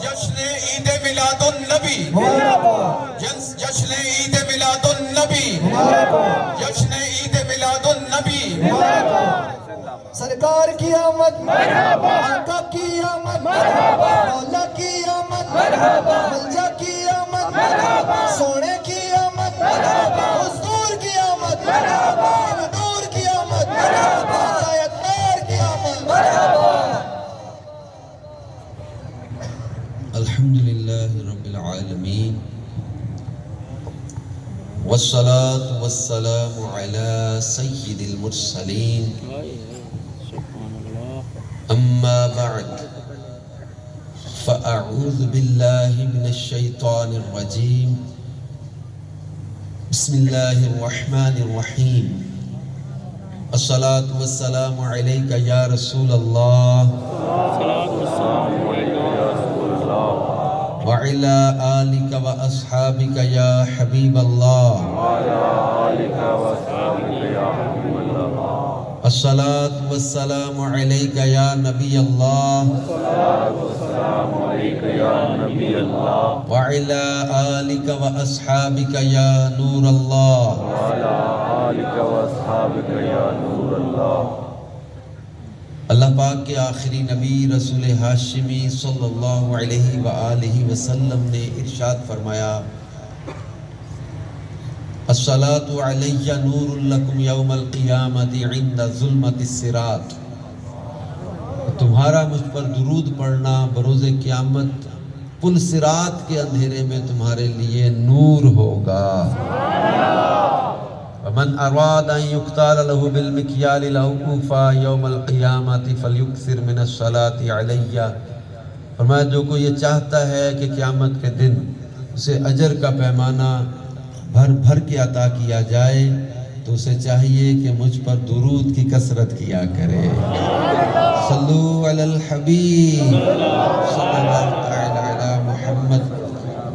جشن عید میلاد النبی، جشن عید میلاد النبی، جشن عید میلاد النبی، سرکار کی آمد مرحبا، آقا کی آمد مرحبا، مولا کی آمد مرحبا، ملجا کی آمد مرحبا، سونے کی آمد مرحبا، حضور کی آمد مرحبا، نور کی آمد مرحبا، ہدایتگار کی آمد مرحبا۔ الحمدللہ رب العالمین، والصلاة والسلام على سید المرسلین، اما بعد فاعوذ باللہ من الشیطان الرجیم، بسم اللہ الرحمن الرحیم، الصلاة والسلام علیکہ یا رسول اللہ وعلى آلك وأصحابك يا حبيب الله، الصلاة والسلام عليك يا نبي الله، وعلى آلك وأصحابك يا نور الله۔ اللہ پاک کے آخری نبی رسول ہاشمی صلی اللہ علیہ وآلہ وسلم نے ارشاد فرمایا، الصلاۃ علی نور لکم یوم القیامت عند ظلمت الصراط، تمہارا مجھ پر درود پڑھنا بروز قیامت پل صراط کے اندھیرے میں تمہارے لیے نور ہوگا۔ ومن اراد ان یقتال له بالمکیال الاوفا یوم القیامت فلیکثر من الصلاۃ علی، فرمایا جو کوئی یہ چاہتا ہے کہ قیامت کے دن اسے اجر کا پیمانہ بھر بھر کے عطا کیا جائے تو اسے چاہیے کہ مجھ پر درود کی کثرت کیا کرے۔ صلو علی الحبیب صلی اللہ تعالی علی محمد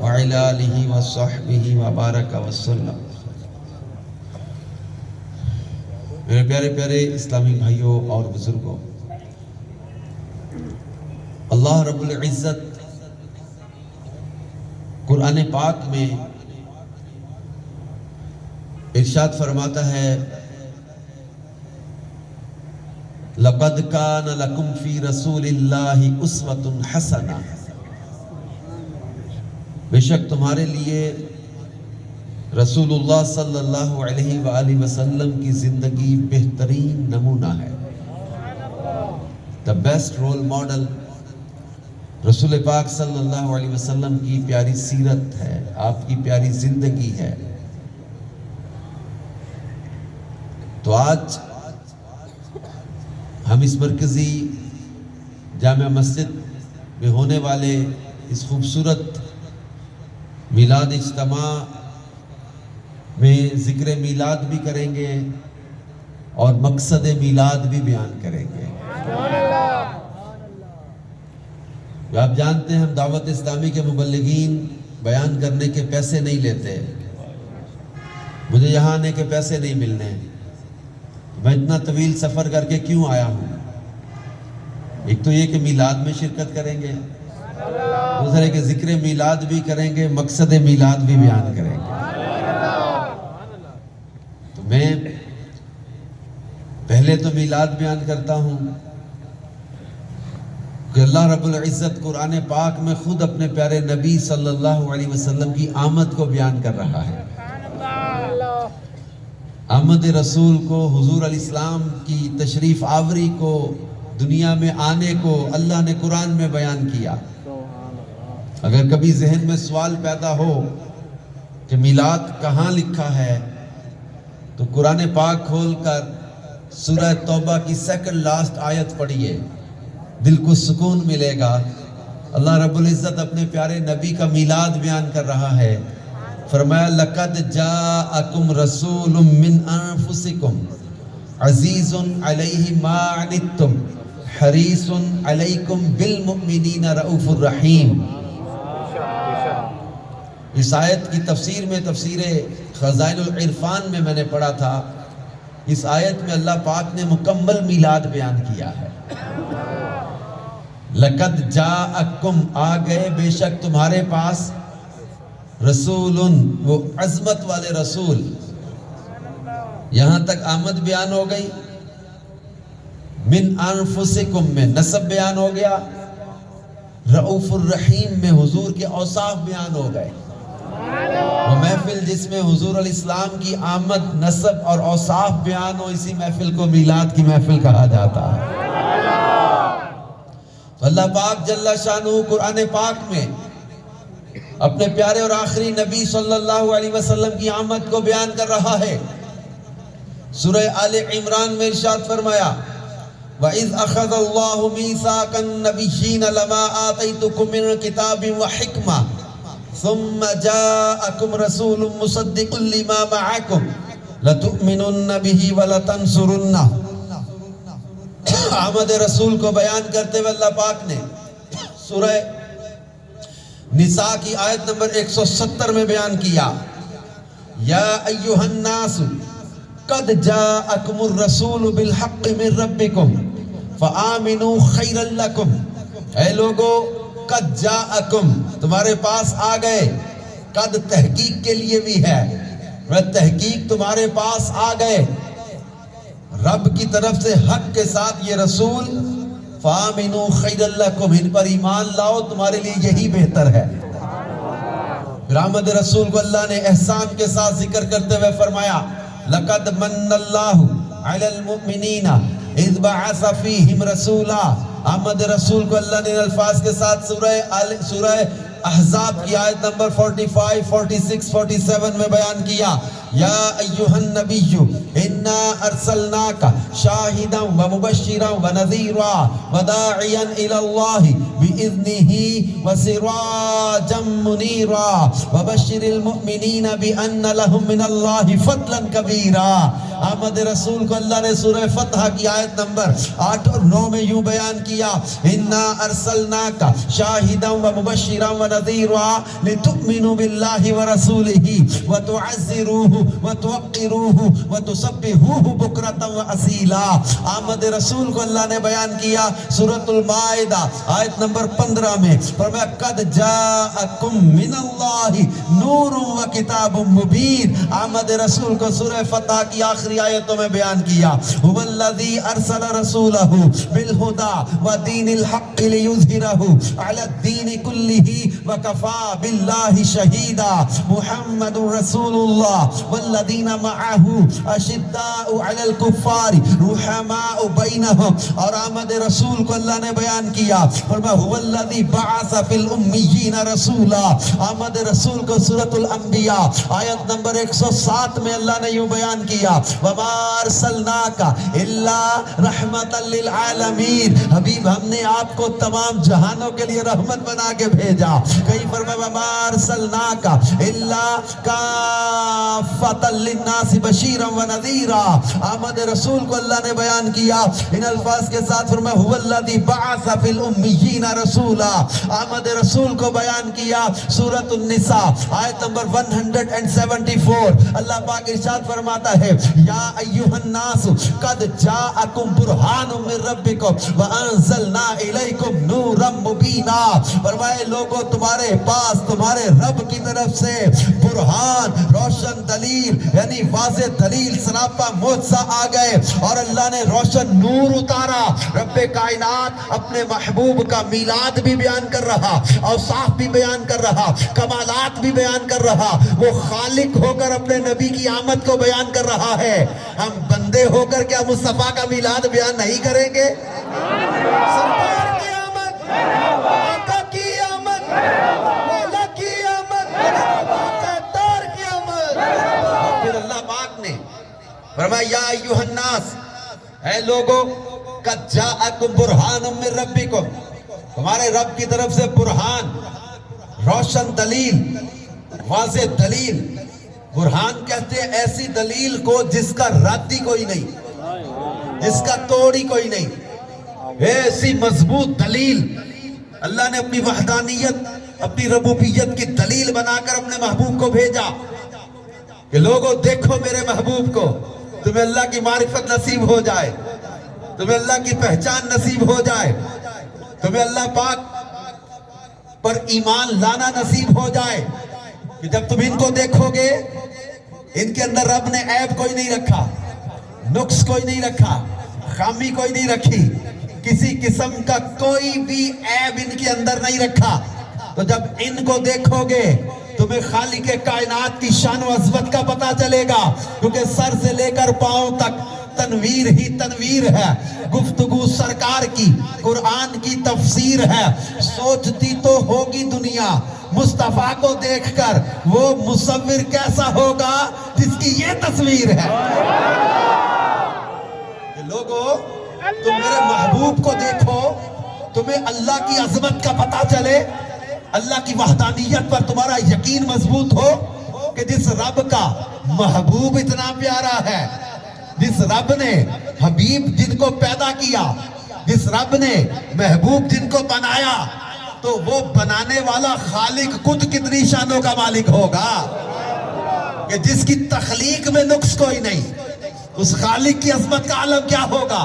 وعلی آلہ وصحبہ وبارک وسلم۔ میرے پیارے پیارے اسلامی بھائیوں اور بزرگوں، اللہ رب العزت قرآن پاک میں ارشاد فرماتا ہے، لَقَدْ كَانَ لَكُمْ فِي رَسُولِ اللَّهِ أُسْوَةٌ حَسَنَةٌ، بے شک تمہارے لیے رسول اللہ صلی اللہ علیہ وآلہ وسلم کی زندگی بہترین نمونہ ہے۔ the best role model رسول پاک صلی اللہ علیہ وسلم کی پیاری سیرت ہے، آپ کی پیاری زندگی ہے۔ تو آج ہم اس مرکزی جامع مسجد میں ہونے والے اس خوبصورت میلاد اجتماع میں ذکر میلاد بھی کریں گے اور مقصد میلاد بھی بیان کریں گے۔ آپ جانتے ہیں ہم دعوت اسلامی کے مبلغین بیان کرنے کے پیسے نہیں لیتے، مجھے یہاں آنے کے پیسے نہیں ملنے، میں اتنا طویل سفر کر کے کیوں آیا ہوں؟ ایک تو یہ کہ میلاد میں شرکت کریں گے، دوسرے کہ ذکر میلاد بھی کریں گے، مقصد میلاد بھی بیان کریں گے۔ تو میں پہلے تو میلاد بیان کرتا ہوں کہ اللہ رب العزت قرآن پاک میں خود اپنے پیارے نبی صلی اللہ علیہ وسلم کی آمد کو بیان کر رہا ہے۔ آمد رسول کو، حضور علیہ السلام کی تشریف آوری کو، دنیا میں آنے کو اللہ نے قرآن میں بیان کیا۔ اگر کبھی ذہن میں سوال پیدا ہو کہ میلاد کہاں لکھا ہے تو قرآن پاک کھول کر سورہ توبہ کی سیکنڈ لاسٹ آیت پڑھیے، دل کو سکون ملے گا۔ اللہ رب العزت اپنے پیارے نبی کا میلاد بیان کر رہا ہے، فرمایا لَقَدْ جَاءَكُمْ رَسُولٌ مِّنْ أَنفُسِكُمْ عَزِيزٌ عَلَيْهِ مَا عَنِتُّمْ حَرِيصٌ عَلَيْكُمْ بِالْمُؤْمِنِينَ رَءُوفٌ رَحِيمٌ۔ اس آیت کی تفسیر میں، تفسیر خزائن العرفان میں میں نے پڑھا تھا، اس آیت میں اللہ پاک نے مکمل میلاد بیان کیا ہے۔ لقد جاءکم آ گئے بے شک تمہارے پاس رسول وہ عظمت والے رسول. یہاں تک آمد بیان ہو گئی. من انفسکم میں نسب بیان ہو گیا. رؤوف الرحیم میں حضور کے اوصاف بیان ہو گئے. وہ محفل جس میں حضور علیہ السلام کی آمد نسب اور اوصاف بیان ہو اسی محفل کو میلاد کی محفل کہا جاتا ہے. تو اللہ پاک جل شانہ قرآن پاک میں اپنے پیارے اور آخری نبی صلی اللہ علیہ وسلم کی آمد کو بیان کر رہا ہے. سورہ آل عمران میں ارشاد فرمایا وَإِذْ أَخَذَ اللَّهُ مِيثَاقَ النَّبِيِّينَ لَمَا آتَيْتُكُم مِّن كِتَابٍ وَحِكْمَةٍ ثُمَّ جَاءَكُمْ رَسُولٌ مُصَدِّقٌ لِّمَا مَعَكُمْ لَتُؤْمِنُنَّ بِهِ وَلَتَنصُرُنَّهُ. آمد رسول کو بیان کرتے ہوئے اللہ پاک نے سورہ نساء کی آیت نمبر 170 میں بیان کیا یا ایھا الناس قد جاءکم الرسول بالحق من ربکم فآمنوا خیرا لکم. اے لوگو قد جاءکم تمہارے پاس آ گئے. قد تحقیق کے لیے بھی ہے. تحقیق تمہارے پاس آ گئے رب کی طرف سے حق کے ساتھ یہ رسول. فآمنوا خیرا لکم ان پر ایمان لاؤ تمہارے لیے یہی بہتر ہے. پھر آمد رسول کو اللہ نے احسان کے ساتھ ذکر کرتے ہوئے فرمایا لقد من اللہ علی المؤمنین اذ بعث فیہم رسولا. آمد رسول کو اللہ نے ان الفاظ کے ساتھ سورہ احزاب کی آیت نمبر 45, 46, 47 میں بیان کیا یا ایھا النبی انا ارسلناک شاہدا ومبشرا ونذیرا وداعیا الی اللہ باذنہ وسراجا منیرا وبشر المؤمنین بان لهم من اللہ فضلا کبیرا. آمد رسول کو اللہ نے سورہ فتح کی آیت نمبر 8 اور 9 میں یوں بیان کیا انا ارسلناک شاہدا ومبشرا ونذیرا لتؤمنوا باللہ ورسولہ وتعزروہ وتوقروہ وتسبحوہ بکرۃ واصیلا. آمد رسول کو اللہ نے بیان کیا سورۃ المائدہ آیت نمبر 15 میں فرمایا قد جاءکم من اللہ نور وکتاب مبین. آمد رسول کو سورہ فتح کی آخری آیتوں میں بیان کیا هو الذی ارسل رسولہ بالہدی ودین الحق لیظہرہ علی الدین کلہ وکفی باللہ شہیدا. محمد رسول اللہ والذین معہ اشداء علی الکفار رحماء بینہم. اور آمد رسول کو اللہ نے بیان کیا فرمایا هو الذی بعث فی الامیین رسولا. آمد رسول کو سورۃ الانبیاء آیت نمبر 107 میں اللہ نے یوں بیان کیا وما ارسلناک الا رحمتا للعالمین. حبیب ہم نے آپ کو تمام جہانوں کے لیے رحمت بنا کے بھیجا. کہیں فرمایا وما ارسلناک الا کافتا للناس بشیرا ونذیرا. آمد رسول کو اللہ نے بیان کیا ان الفاظ کے ساتھ فرمایا هو الذی بعث فی الامیین رسولا. آمد رسول کو بیان کیا سورۃ النساء آیت نمبر 174. اللہ پاک ارشاد فرماتا ہے یا ایھا الناس قد جاءکم برہان من ربکم وانزلنا الیکم نورا مبینا. فرمائے لوگوں تمہارے پاس تمہارے رب کی طرف سے برہان روشن دلیل یعنی واضح دلیل سراپا معجزہ آ گئے اور اللہ نے روشن نور اتارا. رب کائنات اپنے محبوب کا میلاد بھی بیان کر رہا اوصاف بھی بیان کر رہا کمالات بھی بیان کر رہا. وہ خالق ہو کر اپنے نبی کی آمد کو بیان کر رہا ہے. ہم بندے ہو کر کیا مصطفیٰ کا میلاد بیان نہیں کریں گے؟ سرکار کی آمد آقا کی آمد مولا کی آمد تار کی آمد. پھر اللہ پاک نے فرمایا یا ایھا الناس اے لوگو قد جاءکم برہان من ربکم تمہارے رب کی طرف سے برہان روشن دلیل واضح دلیل. برہان کہتے ہیں ایسی دلیل کو جس کا رد ہی کوئی نہیں جس کا توڑ ہی کوئی نہیں. ایسی مضبوط دلیل اللہ نے اپنی وحدانیت اپنی ربوبیت کی دلیل بنا کر اپنے محبوب کو بھیجا کہ لوگوں دیکھو میرے محبوب کو تمہیں اللہ کی معرفت نصیب ہو جائے تمہیں اللہ کی پہچان نصیب ہو جائے تمہیں اللہ پاک پر ایمان لانا نصیب ہو جائے کہ جب تم ان کو دیکھو گے ان کے اندر رب نے عیب کوئی نہیں رکھا، نقص کوئی نہیں رکھا، خامی کوئی نہیں رکھی، کسی قسم کا کوئی بھی عیب ان کے اندر نہیں رکھا. تو جب ان کو دیکھو گے تمہیں خالق کائنات کی شان و عظمت کا پتہ چلے گا، کیونکہ سر سے لے کر پاؤں تک تنویر ہی تنویر ہے. گفتگو سرکار کی، قرآن کی تفسیر ہے. سوچتی تو ہوگی دنیا مصطفیٰ کو دیکھ کر وہ مصور کیسا ہوگا جس کی یہ تصویر ہے. لوگو تم میرے محبوب کو دیکھو، تمہیں اللہ کی عظمت کا پتہ چلے، اللہ کی وحدانیت پر تمہارا یقین مضبوط ہو کہ جس رب کا محبوب اتنا پیارا ہے، جس رب نے حبیب جن کو پیدا کیا، جس رب نے محبوب جن کو بنایا، تو وہ بنانے والا خالق خود کتنی شانوں کا مالک ہوگا کہ جس کی تخلیق میں نقص کوئی نہیں، اس خالق کی عظمت کا عالم کیا ہوگا.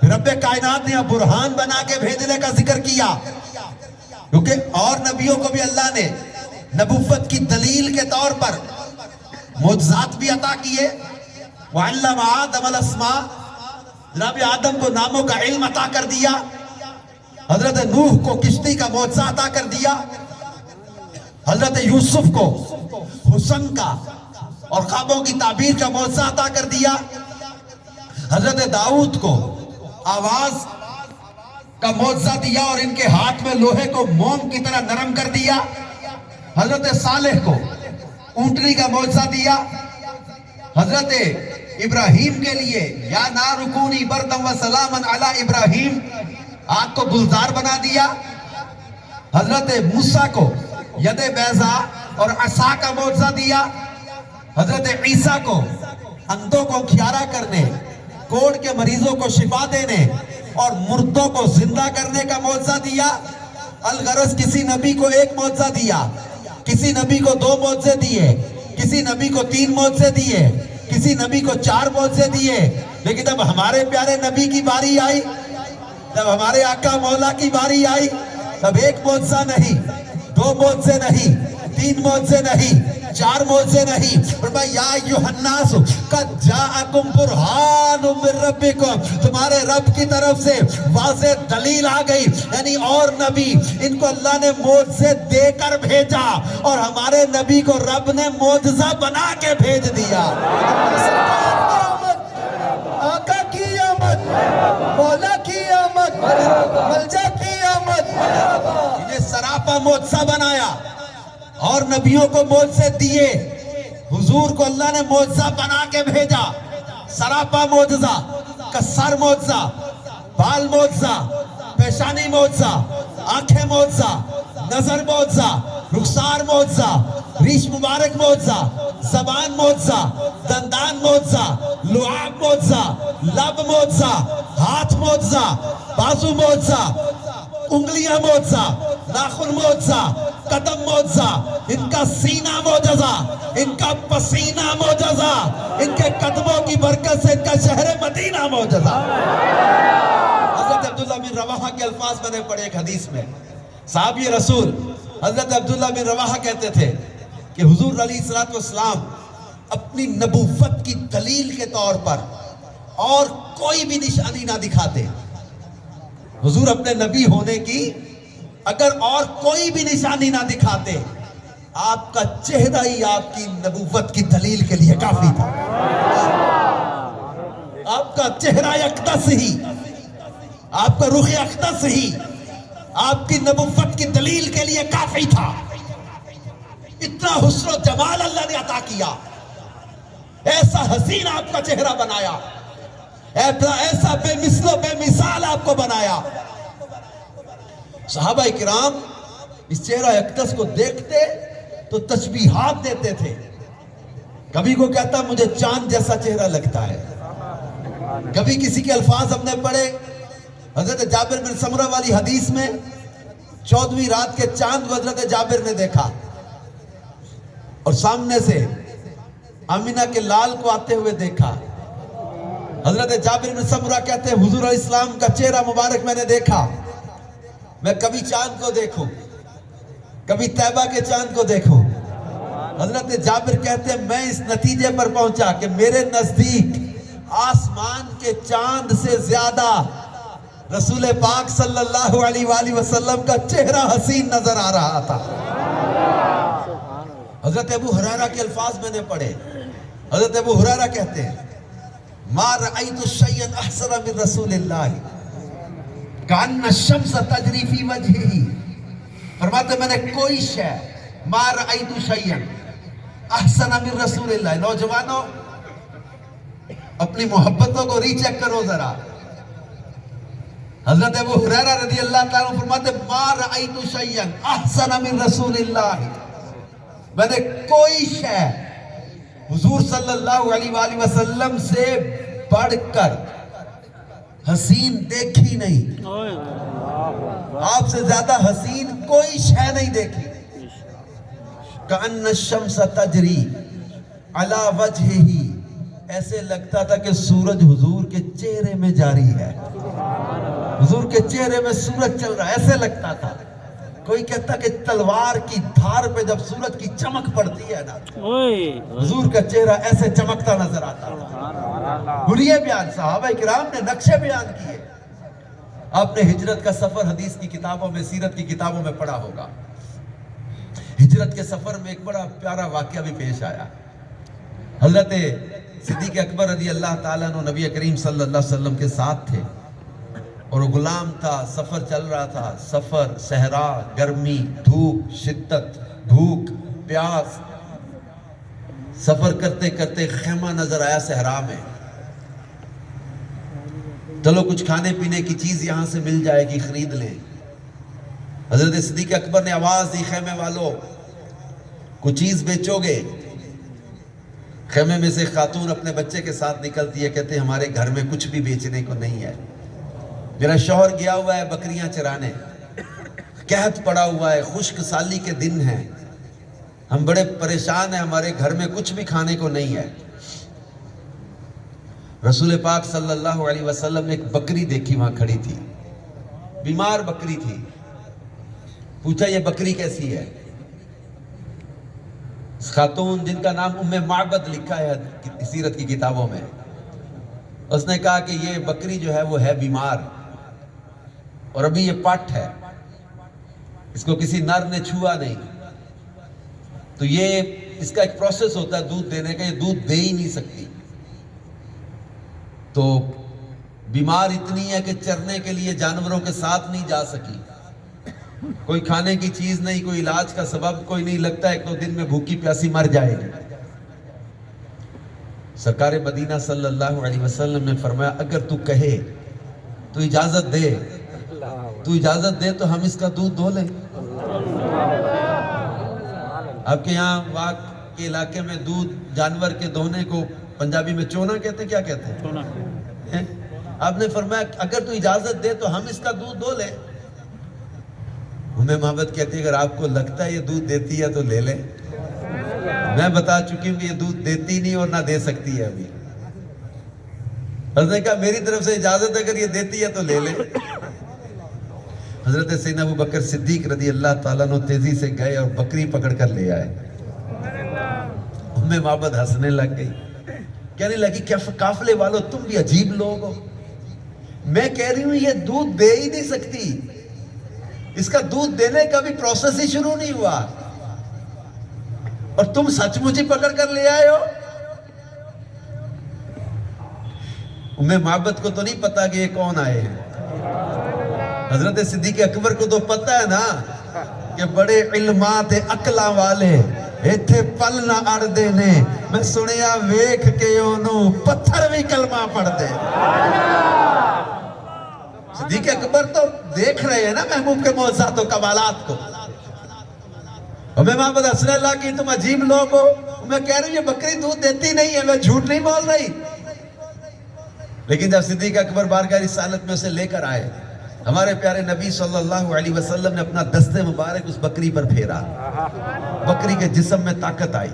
رب کائنات نے برہان بنا کے بھیجنے کا ذکر کیا، کیونکہ اور نبیوں کو بھی اللہ نے نبوت کی دلیل کے طور پر معجزات بھی عطا کیے. وَعَلَّمَ آدَمَ الْأَسْمَاءَ، جناب آدم کو ناموں کا علم عطا کر دیا. حضرت نوح کو کشتی کا معجزہ عطا کر دیا. حضرت یوسف کو حسن کا اور خوابوں کی تعبیر کا معجزہ عطا کر دیا. حضرت داؤد کو آواز کا معجزہ دیا اور ان کے ہاتھ میں لوہے کو موم کی طرح نرم کر دیا. حضرت صالح کو اونٹنی کا معجزہ دیا. حضرت ابراہیم کے لیے یا نار کونی بردم و سلامن علی ابراہیم، آگ کو گلزار بنا دیا. حضرت موسیٰ کو ید بیضا اور عصا کا معجزہ دیا. حضرت عیسیٰ کو اندھوں کو کھیارا کرنے، کوڑ کے مریضوں کو شفا دینے اور مردوں کو زندہ کرنے کا معجزہ دیا. الغرض کسی نبی کو ایک معجزہ دیا، کسی نبی کو 2 معجزے دیے، کسی نبی کو 3 معجزے دیے، کسی نبی کو 4 معجزے دیے. لیکن جب ہمارے پیارے نبی کی باری آئی، جب ہمارے آقا مولا کی باری آئی، تب 1 معجزہ نہیں، 2 معجزے نہیں، 3 معجزے نہیں، 4 معجزے نہیں. فرمایا یا ایھا الناس قد جاءکم برہان من ربکم، تمہارے رب کی طرف سے واضح دلیل آ گئی. یعنی اور نبی ان کو اللہ نے معجزے دے کر بھیجا اور ہمارے نبی کو رب نے معجزہ بنا کے بھیج دیا. آقا کی آمد، مولا کی آمد، ملجا کی آمد. انہیں سراپا معجزہ بنایا اور نبیوں کو معجزے دیے. حضور کو اللہ نے معجزہ بنا کے بھیجا. سراپا معجزہ، کسر معجزہ، بال معجزہ، پیشانی معجزہ، آنکھیں معجزہ، نظر معجزہ، رخسار معجزہ، ریش مبارک معجزہ، زبان معجزہ، دندان معجزہ، لعاب معجزہ، لب معجزہ، ہاتھ معجزہ، بازو معجزہ، انگلیاں معجزہ، ناخن معجزہ، قدم معجزہ، ان کا سینہ معجزہ، ان کا پسینہ معجزہ، ان کے قدموں کی برکت سے ان کا شہر مدینہ معجزہ. حضرت عبداللہ بن رواحہ کے الفاظ میں نے پڑھے ایک حدیث میں. صحابی رسول حضرت عبداللہ بن رواحہ کہتے تھے کہ حضور علیہ السلام اپنی نبوت کی دلیل کے طور پر اور کوئی بھی نشانی نہ دکھاتے. حضور اپنے نبی ہونے کی اگر اور کوئی بھی نشانی نہ دکھاتے، آپ کا چہرہ ہی آپ کی نبوت کی دلیل کے لیے کافی تھا. آپ کا چہرہ اقدس ہی، آپ کا رخ اقدس ہی آپ کی نبوت کی دلیل کے لیے کافی تھا. اتنا حسن و جمال اللہ نے عطا کیا، ایسا حسین آپ کا چہرہ بنایا، ایسا بے مثل و بے مثال آپ کو بنایا. صحابہ کرام اس چہرہ اقدس کو دیکھتے تو تشبیہات دیتے تھے. کبھی کو کہتا مجھے چاند جیسا چہرہ لگتا ہے. کبھی کسی کے الفاظ ہم نے پڑھے حضرت جابر بن سمرہ والی حدیث میں 14ویں رات کے چاند کو حضرت جابر نے دیکھا اور سامنے سے آمینہ کے لال کو آتے ہوئے دیکھا. حضرت جابر بن سمرہ کہتے ہیں حضور علیہ السلام کا چہرہ مبارک میں نے دیکھا میں کبھی چاند کو دیکھوں، کبھی طیبہ کے چاند کو دیکھوں۔ حضرت جابر کہتے ہیں میں اس نتیجے پر پہنچا کہ میرے نزدیک آسمان کے چاند سے زیادہ رسول پاک صلی اللہ علیہ وآلہ وسلم کا چہرہ حسین نظر آ رہا تھا۔ حضرت ابو ہریرہ کے الفاظ میں نے پڑھے۔ حضرت ابو ہریرہ کہتے ہیں ما رأیت شیئا احسن من رسول اللہ کأن الشمس تجری فی وجہہ۔ فرماتے میں نے کوئی شے ما رأیت شیئا احسن من رسول اللہ۔ نوجوانوں اپنی محبتوں کو ری چیک کرو ذرا۔ حضرت ابو ہریرہ رضی اللہ تعالیٰ عنہ فرماتے ما رأیت شیئا احسن من رسول اللہ، میں نے کوئی شے حضور صلی اللہ علیہ وآلہ وسلم سے بڑھ کر حسین دیکھی نہیں، آپ سے زیادہ حسین کوئی شے نہیں دیکھی۔ کأن الشمس تجری علی وجہہ، ایسے لگتا تھا کہ سورج حضور کے چہرے میں جاری ہے، حضور کے چہرے میں سورج چل رہا ہے، ایسے لگتا تھا۔ کوئی کہتا کہ تلوار کی دھار پہ جب سورج کی چمک پڑتی ہے نا، حضور کا چہرہ ایسے چمکتا نظر آتا ہے۔ حلیے بیان، صحابہ کرام نے نقشے بیان کیے۔ آپ نے ہجرت کا سفر حدیث کی کتابوں میں، سیرت کی کتابوں میں پڑھا ہوگا۔ ہجرت کے سفر میں ایک بڑا پیارا واقعہ بھی پیش آیا۔ حضرت صدیق اکبر رضی اللہ تعالیٰ عنہ نبی کریم صلی اللہ علیہ وسلم کے ساتھ تھے، اور وہ غلام تھا، سفر چل رہا تھا، سفر، صحرا، گرمی، دھوپ، شدت، بھوک، پیاس، سفر کرتے کرتے خیمہ نظر آیا صحرا میں۔ چلو کچھ کھانے پینے کی چیز یہاں سے مل جائے گی، خرید لیں۔ حضرت صدیق اکبر نے آواز دی خیمے والوں کچھ چیز بیچو گے؟ خیمے میں سے خاتون اپنے بچے کے ساتھ نکلتی ہے، کہتے ہیں ہمارے گھر میں کچھ بھی بیچنے کو نہیں ہے، میرا شوہر گیا ہوا ہے بکریاں چرانے، قحط پڑا ہوا ہے، خشک سالی کے دن ہیں، ہم بڑے پریشان ہیں، ہمارے گھر میں کچھ بھی کھانے کو نہیں ہے۔ رسول پاک صلی اللہ علیہ وسلم نے ایک بکری دیکھی وہاں کھڑی تھی، بیمار بکری تھی۔ پوچھا یہ بکری کیسی ہے؟ خاتون جن کا نام ام معبد لکھا ہے سیرت کی کتابوں میں، اس نے کہا کہ یہ بکری جو ہے وہ ہے بیمار، اور ابھی یہ پٹ ہے، اس کو کسی نر نے چھوا نہیں، تو یہ اس کا ایک پروسیس ہوتا ہے دودھ دینے کا، یہ دودھ دے ہی نہیں سکتی، تو بیمار اتنی ہے کہ چرنے کے لیے جانوروں کے ساتھ نہیں جا سکی، کوئی کھانے کی چیز نہیں، کوئی علاج کا سبب کوئی نہیں، لگتا ہے ایک دو دن میں بھوکی پیاسی مر جائے گی۔ سرکار مدینہ صلی اللہ علیہ وسلم نے فرمایا اگر تو کہے، تو اجازت دے، تو اجازت دے تو ہم اس کا دودھ دھو لیں۔ آپ کے یہاں واق کے علاقے میں دودھ جانور کے دھونے کو پنجابی میں چونا کہتے ہیں، کیا کہتے ہیں؟ آپ نے فرمایا اگر تو اجازت دے تو ہم اس کا دودھ دھو لیں۔ ہمیں محبت کہتی ہے اگر آپ کو لگتا ہے یہ دودھ دیتی ہے تو لے لیں، میں بتا چکی ہوں کہ یہ دودھ دیتی نہیں اور نہ دے سکتی ہے ابھی۔ حضرت نے کہا میری طرف سے اجازت اگر یہ دیتی ہے تو لے لیں۔ حضرت سیدنا ابو بکر صدیق رضی اللہ تعالیٰ عنہ تیزی سے گئے اور بکری پکڑ کر لے آئے۔ ہمیں محبت ہنسنے لگ گئی، کہنے لگی کیا قافلے والوں تم بھی عجیب لوگ ہو، میں کہہ رہی ہوں یہ دودھ دے ہی نہیں سکتی، اس کا دودھ دینے کا بھی پروسیس ہی شروع نہیں ہوا، اور تم سچ مجھے پکڑ کر لے آئے ہو۔ ہمیں محبت کو تو نہیں پتا کہ یہ کون آئے ہیں، حضرت صدیق اکبر کو تو پتا ہے نا کہ بڑے علمات عقلاں والے ایتھے پل نہ اڑدے نے، میں سنیا ویکھ کے انہوں پتھر بھی کلمہ پڑھ دے۔ صدیق اکبر تو دیکھ رہے ہیں نا محبوب کے معجزات و کمالات کو۔ ہمیں محمد حسن اللہ کی تم عجیب لوگ ہو، میں کہہ رہی ہوں یہ بکری دودھ دیتی نہیں ہے، میں جھوٹ نہیں بول رہی۔ لیکن جب صدیق اکبر بارگاہ رسالت میں اسے لے کر آئے، ہمارے پیارے نبی صلی اللہ علیہ وسلم نے اپنا دست مبارک اس بکری پر پھیرا، بکری کے جسم میں طاقت آئی،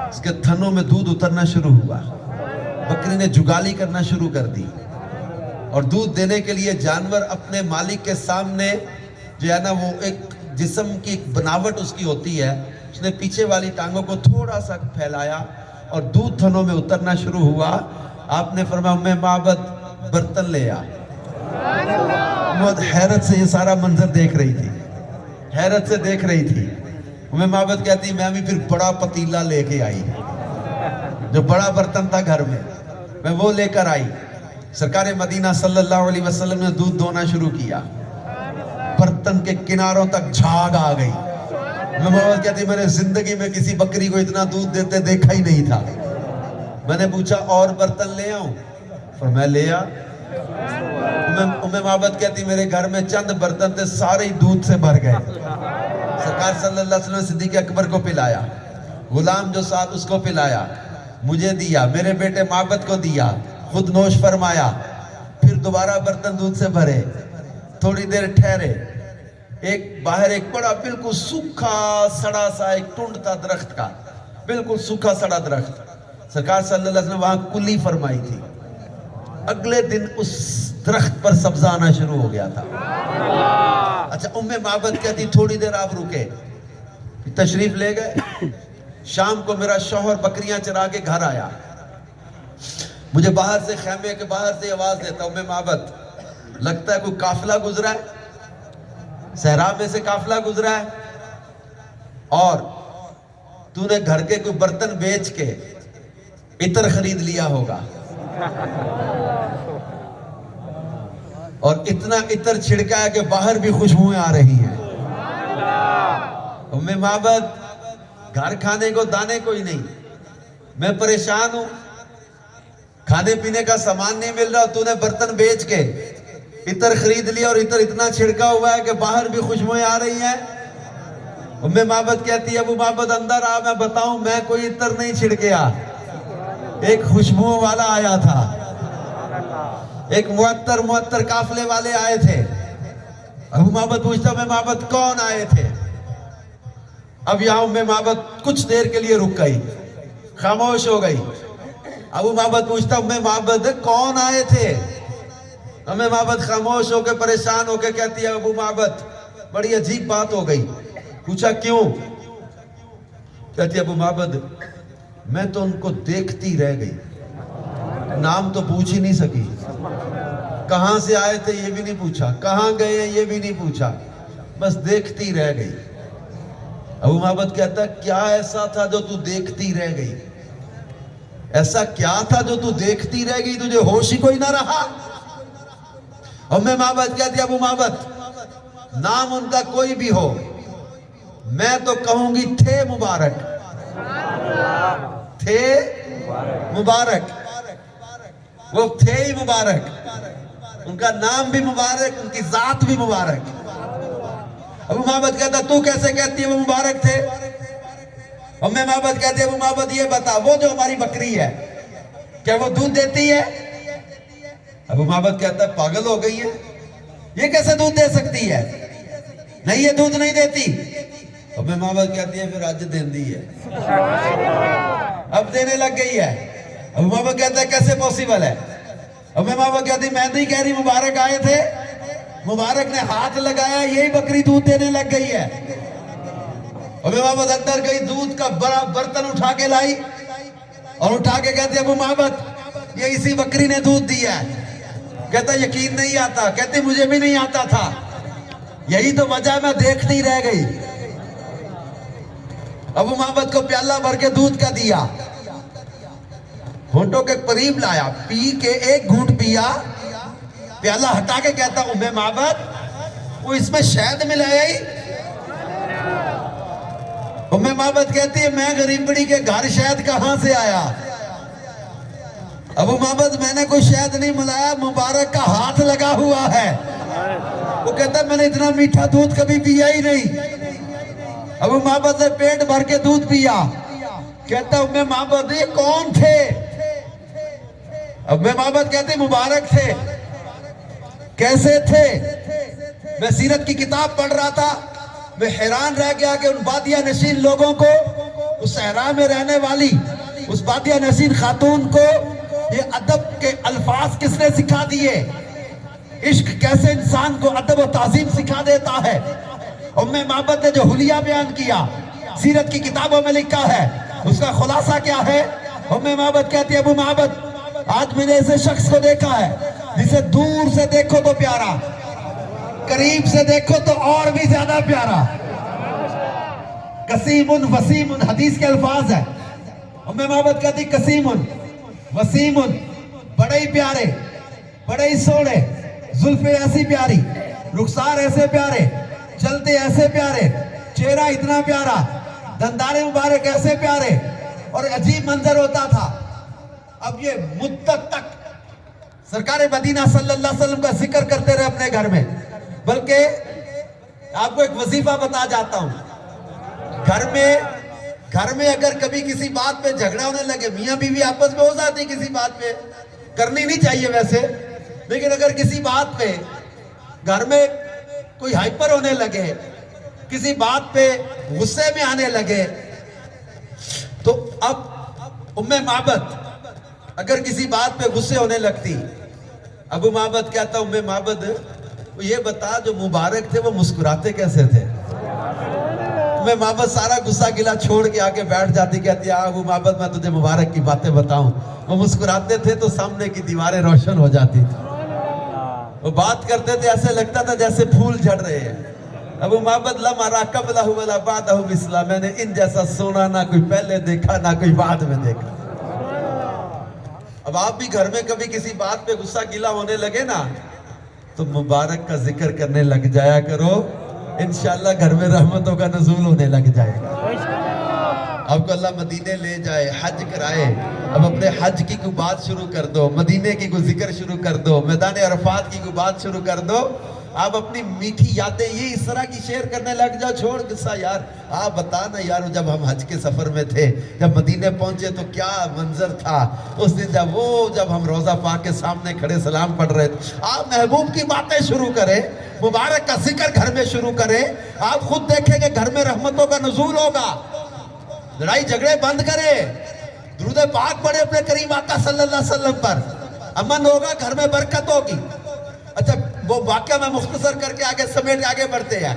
اس کے تھنوں میں دودھ اترنا شروع ہوا، بکری نے جگالی کرنا شروع کر دی، اور دودھ دینے کے لیے جانور اپنے مالک کے سامنے جو ہے نا وہ ایک جسم کی ایک بناوٹ اس کی ہوتی ہے، اس نے پیچھے والی ٹانگوں کو تھوڑا سا پھیلایا اور دودھ تھنوں میں اترنا شروع ہوا. آپ نے فرمایا ام معبد برتن لے آ. بہت حیرت سے یہ سارا منظر دیکھ رہی تھی، حیرت سے دیکھ رہی تھی. ام معبد کہتی میں بھی پھر بڑا پتیلا لے کے آئی، جو بڑا برتن تھا گھر میں وہ لے کر آئی. سرکار مدینہ صلی اللہ علیہ وسلم نے دودھ دونا شروع کیا، برتن کے کناروں تک جھاگ آ گئی. ام معبد کہتی میں نے زندگی میں کسی بکری کو اتنا دودھ دیتے دیکھا ہی نہیں تھا. میں نے پوچھا اور برتن لے آؤں؟ فرمایا لے آ. ام معبد کہتی میرے گھر میں چند برتن تھے، سارے ہی دودھ سے بھر گئے. سرکار صلی اللہ علیہ وسلم نے صدیق اکبر کو پلایا، غلام جو ساتھ اس کو پلایا، مجھے دیا، میرے بیٹے معبد کو دیا، خود نوش فرمایا. پھر دوبارہ برتن دودھ سے بھرے. تھوڑی دیر ٹھہرے، ایک باہر ایک بڑا بالکل سوکھا سڑا سا ایک ٹنڈ تھا درخت کا، بالکل سوکھا سڑا درخت. سرکار صلی اللہ علیہ وسلم وہاں کلی فرمائی تھی. اگلے دن اس درخت پر سبزہ آنا شروع ہو گیا تھا. اچھا ام معبد کہتی تھوڑی دیر آپ رکے، تشریف لے گئے. شام کو میرا شوہر بکریاں چرا کے گھر آیا، مجھے باہر سے خیمے کے باہر سے آواز دیتا ام معبد لگتا ہے کوئی قافلہ گزرا ہے، صحرا میں سے قافلہ گزرا ہے اور تو نے گھر کے کوئی برتن بیچ کے عطر خرید لیا ہوگا اور اتنا عطر چھڑکا ہے کہ باہر بھی خوشبوئیں آ رہی ہیں. ام معبد گھر کھانے کو دانے کوئی نہیں، میں پریشان ہوں، کھانے پینے کا سامان نہیں مل رہا، تو نے برتن بیچ کے عطر خرید لیا اور عطر اتنا چھڑکا ہوا ہے کہ باہر بھی خوشبوئیں آ رہی ہیں. ام معبد کہتی ہے ابو معبد اندر آ، میں بتاؤں میں کوئی عطر نہیں چھڑکیا، ایک خوشبو والا آیا تھا، ایک معطر قافلے والے آئے تھے. ابو معبد پوچھتا ام معبد کون آئے تھے؟ اب یہاں ام معبد کچھ دیر کے لیے رک گئی، خاموش ہو گئی. ابو معبد پوچھتا ام معبد کون آئے تھے؟ ام معبد خاموش ہو کے پریشان ہو کے کہتی ہے ابو معبد بڑی عجیب بات ہو گئی. پوچھا کیوں؟ کہتی ہے ابو معبد میں تو ان کو دیکھتی رہ گئی، نام تو پوچھ ہی نہیں سکی، کہاں سے آئے تھے یہ بھی نہیں پوچھا، کہاں گئے ہیں یہ بھی نہیں پوچھا، بس دیکھتی رہ گئی. ابو معبد کہتا ہے کیا ایسا تھا جو تو دیکھتی رہ گئی؟ ایسا کیا تھا جو تو دیکھتی رہ گئی، تجھے ہوش ہی کوئی نہ رہا؟ ام معبد کہتی ہے ابو معبد نام ان کا کوئی بھی ہو، میں تو کہوں گی تھے مبارک، تھے مبارک، وہ تھے ہی مبارک، ان کا نام بھی مبارک، ان کی ذات بھی مبارک. ابو معبد کہتا تو کیسے کہتی ہے وہ مبارک تھے؟ ام معبد کہتے ابو معبد یہ بتا وہ جو ہماری بکری ہے کیا وہ دودھ دیتی ہے؟ ابو معبد کہتا ہے پاگل ہو گئی ہے، یہ کیسے دودھ دے سکتی ہے؟ نہیں یہ دودھ نہیں دیتی. ام معبد کہتی ہے پھر آج دین دی ہے، اب دینے لگ گئی ہے. ابو معبد کہتا ہے کیسے پوسیبل ہے؟ ام معبد کہتی ہے میں نہیں کہہ رہی مبارک آئے تھے، مبارک نے ہاتھ لگایا یہی بکری دودھ دینے لگ گئی ہے. ام معبد اندر گئی، دودھ کا بڑا برتن اٹھا کے لائی اور اٹھا کے کہتے ابو معبد یہ اسی بکری نے دودھ دیا ہے. کہتا یقین نہیں آتا، کہتے مجھے بھی نہیں آتا تھا، یہی تو وجہ میں دیکھتی رہ گئی. ابو معبد کو پیالہ بھر کے دودھ کا دیا، ہونٹوں کے قریب لایا، پی کے ایک گھونٹ پیا، پیالہ ہٹا کے کہتا ام معبد وہ اس میں شہد ملایا ہی؟ ام معبد کہتی ہے میں غریب بڑی کے گھر شہد کہاں سے آیا؟ ابو معبد میں نے کوئی شہد نہیں ملایا، مبارک کا ہاتھ لگا ہوا ہے. وہ کہتا ہے میں نے اتنا میٹھا دودھ کبھی پیا ہی نہیں. ابو معبد نے پیٹ بھر کے دودھ پیا. کہتا ام معبد یہ کون تھے؟ ام معبد کہتے مبارک تھے. کیسے تھے؟ میں سیرت کی کتاب پڑھ رہا تھا، میں حیران رہ گیا کہ ان بادیہ نشین لوگوں کو، اس صحرا میں رہنے والی اس بادیہ نشین خاتون کو یہ ادب کے الفاظ کس نے سکھا دیے؟ عشق کیسے انسان کو ادب و تعظیم سکھا دیتا ہے. ام معبد نے جو حلیہ بیان کیا سیرت کی کتابوں میں لکھا ہے, اس کا خلاصہ کیا ہے؟ ام معبد کہتی ہے ابو معبد آج میں نے ایسے شخص کو دیکھا ہے جسے دور سے دیکھو تو پیارا, قریب سے دیکھو تو اور بھی زیادہ پیارا. قسیم وسیم حدیث کے الفاظ ہیں. ام معبد کہتی قسیم وسیم, بڑے ہی پیارے, بڑے ہی سوڑے, زلفیں ایسی پیاری, رخسار ایسے پیارے, چلتے ایسے پیارے, چہرہ اتنا پیارا, دندانے مبارک ایسے پیارے, اور عجیب منظر ہوتا تھا. اب یہ مدت تک سرکار مدینہ صلی اللہ علیہ وسلم کا ذکر کرتے رہے اپنے گھر میں. بلکہ آپ کو ایک وظیفہ بتا جاتا ہوں, گھر میں اگر کبھی کسی بات پہ جھگڑا ہونے لگے, میاں بیوی آپس میں ہو جاتی کسی بات پہ, کرنی نہیں چاہیے ویسے, لیکن اگر کسی بات پہ گھر میں کوئی ہائپر ہونے لگے, کسی بات پہ غصے میں آنے لگے, تو اب ام معبد اگر کسی بات پہ غصے ہونے لگتی, ابو معبد کہتا ام معبد یہ بتا جو مبارک تھے وہ مسکراتے کیسے تھے؟ ام معبد سارا غصہ گلا چھوڑ کے آگے بیٹھ جاتی, کہتی ابو معبد میں تجھے مبارک کی باتیں بتاؤں. وہ مسکراتے تھے تو سامنے کی دیواریں روشن ہو جاتی تھی, وہ بات کرتے تھے ایسے لگتا تھا جیسے پھول جھڑ رہے ہیں. ابو معبد لم ارا قبلہ ولا بعدہ مثلا, میں نے ان جیسا سونا نہ کوئی پہلے دیکھا نہ کوئی بعد میں دیکھا. اب آپ بھی گھر میں کبھی کسی بات پہ غصہ گلا ہونے لگے نا تو مبارک کا ذکر کرنے لگ جایا کرو, انشاءاللہ گھر میں رحمتوں کا نزول ہونے لگ جائے گا. آپ کو اللہ مدینے لے جائے, حج کرائے, اب اپنے حج کی کوئی بات شروع کر دو, مدینے کی کوئی ذکر شروع کر دو, میدان عرفات کی کوئی بات شروع کر دو. آپ اپنی میٹھی یادیں یہ اس طرح کی شیئر کرنے لگ جاؤ. چھوڑ قصہ یار, آپ بتا نا یار جب ہم حج کے سفر میں تھے, جب مدینے پہنچے تو کیا منظر تھا اس دن, جب ہم روضہ پاک کے سامنے کھڑے سلام پڑھ رہے تھے. آپ محبوب کی باتیں شروع کریں, مبارک کا ذکر گھر میں شروع کریں, آپ خود دیکھیں کہ گھر میں رحمتوں کا نزول ہوگا. لڑائی جھگڑے بند کریں, درود پاک پڑھے اپنے کریم آقا صلی اللہ علیہ وسلم پر, امن ہوگا, گھر میں برکت ہوگی. اچھا وہ واقعہ میں مختصر کر کے آگے سمیٹ آگے بڑھتے ہیں.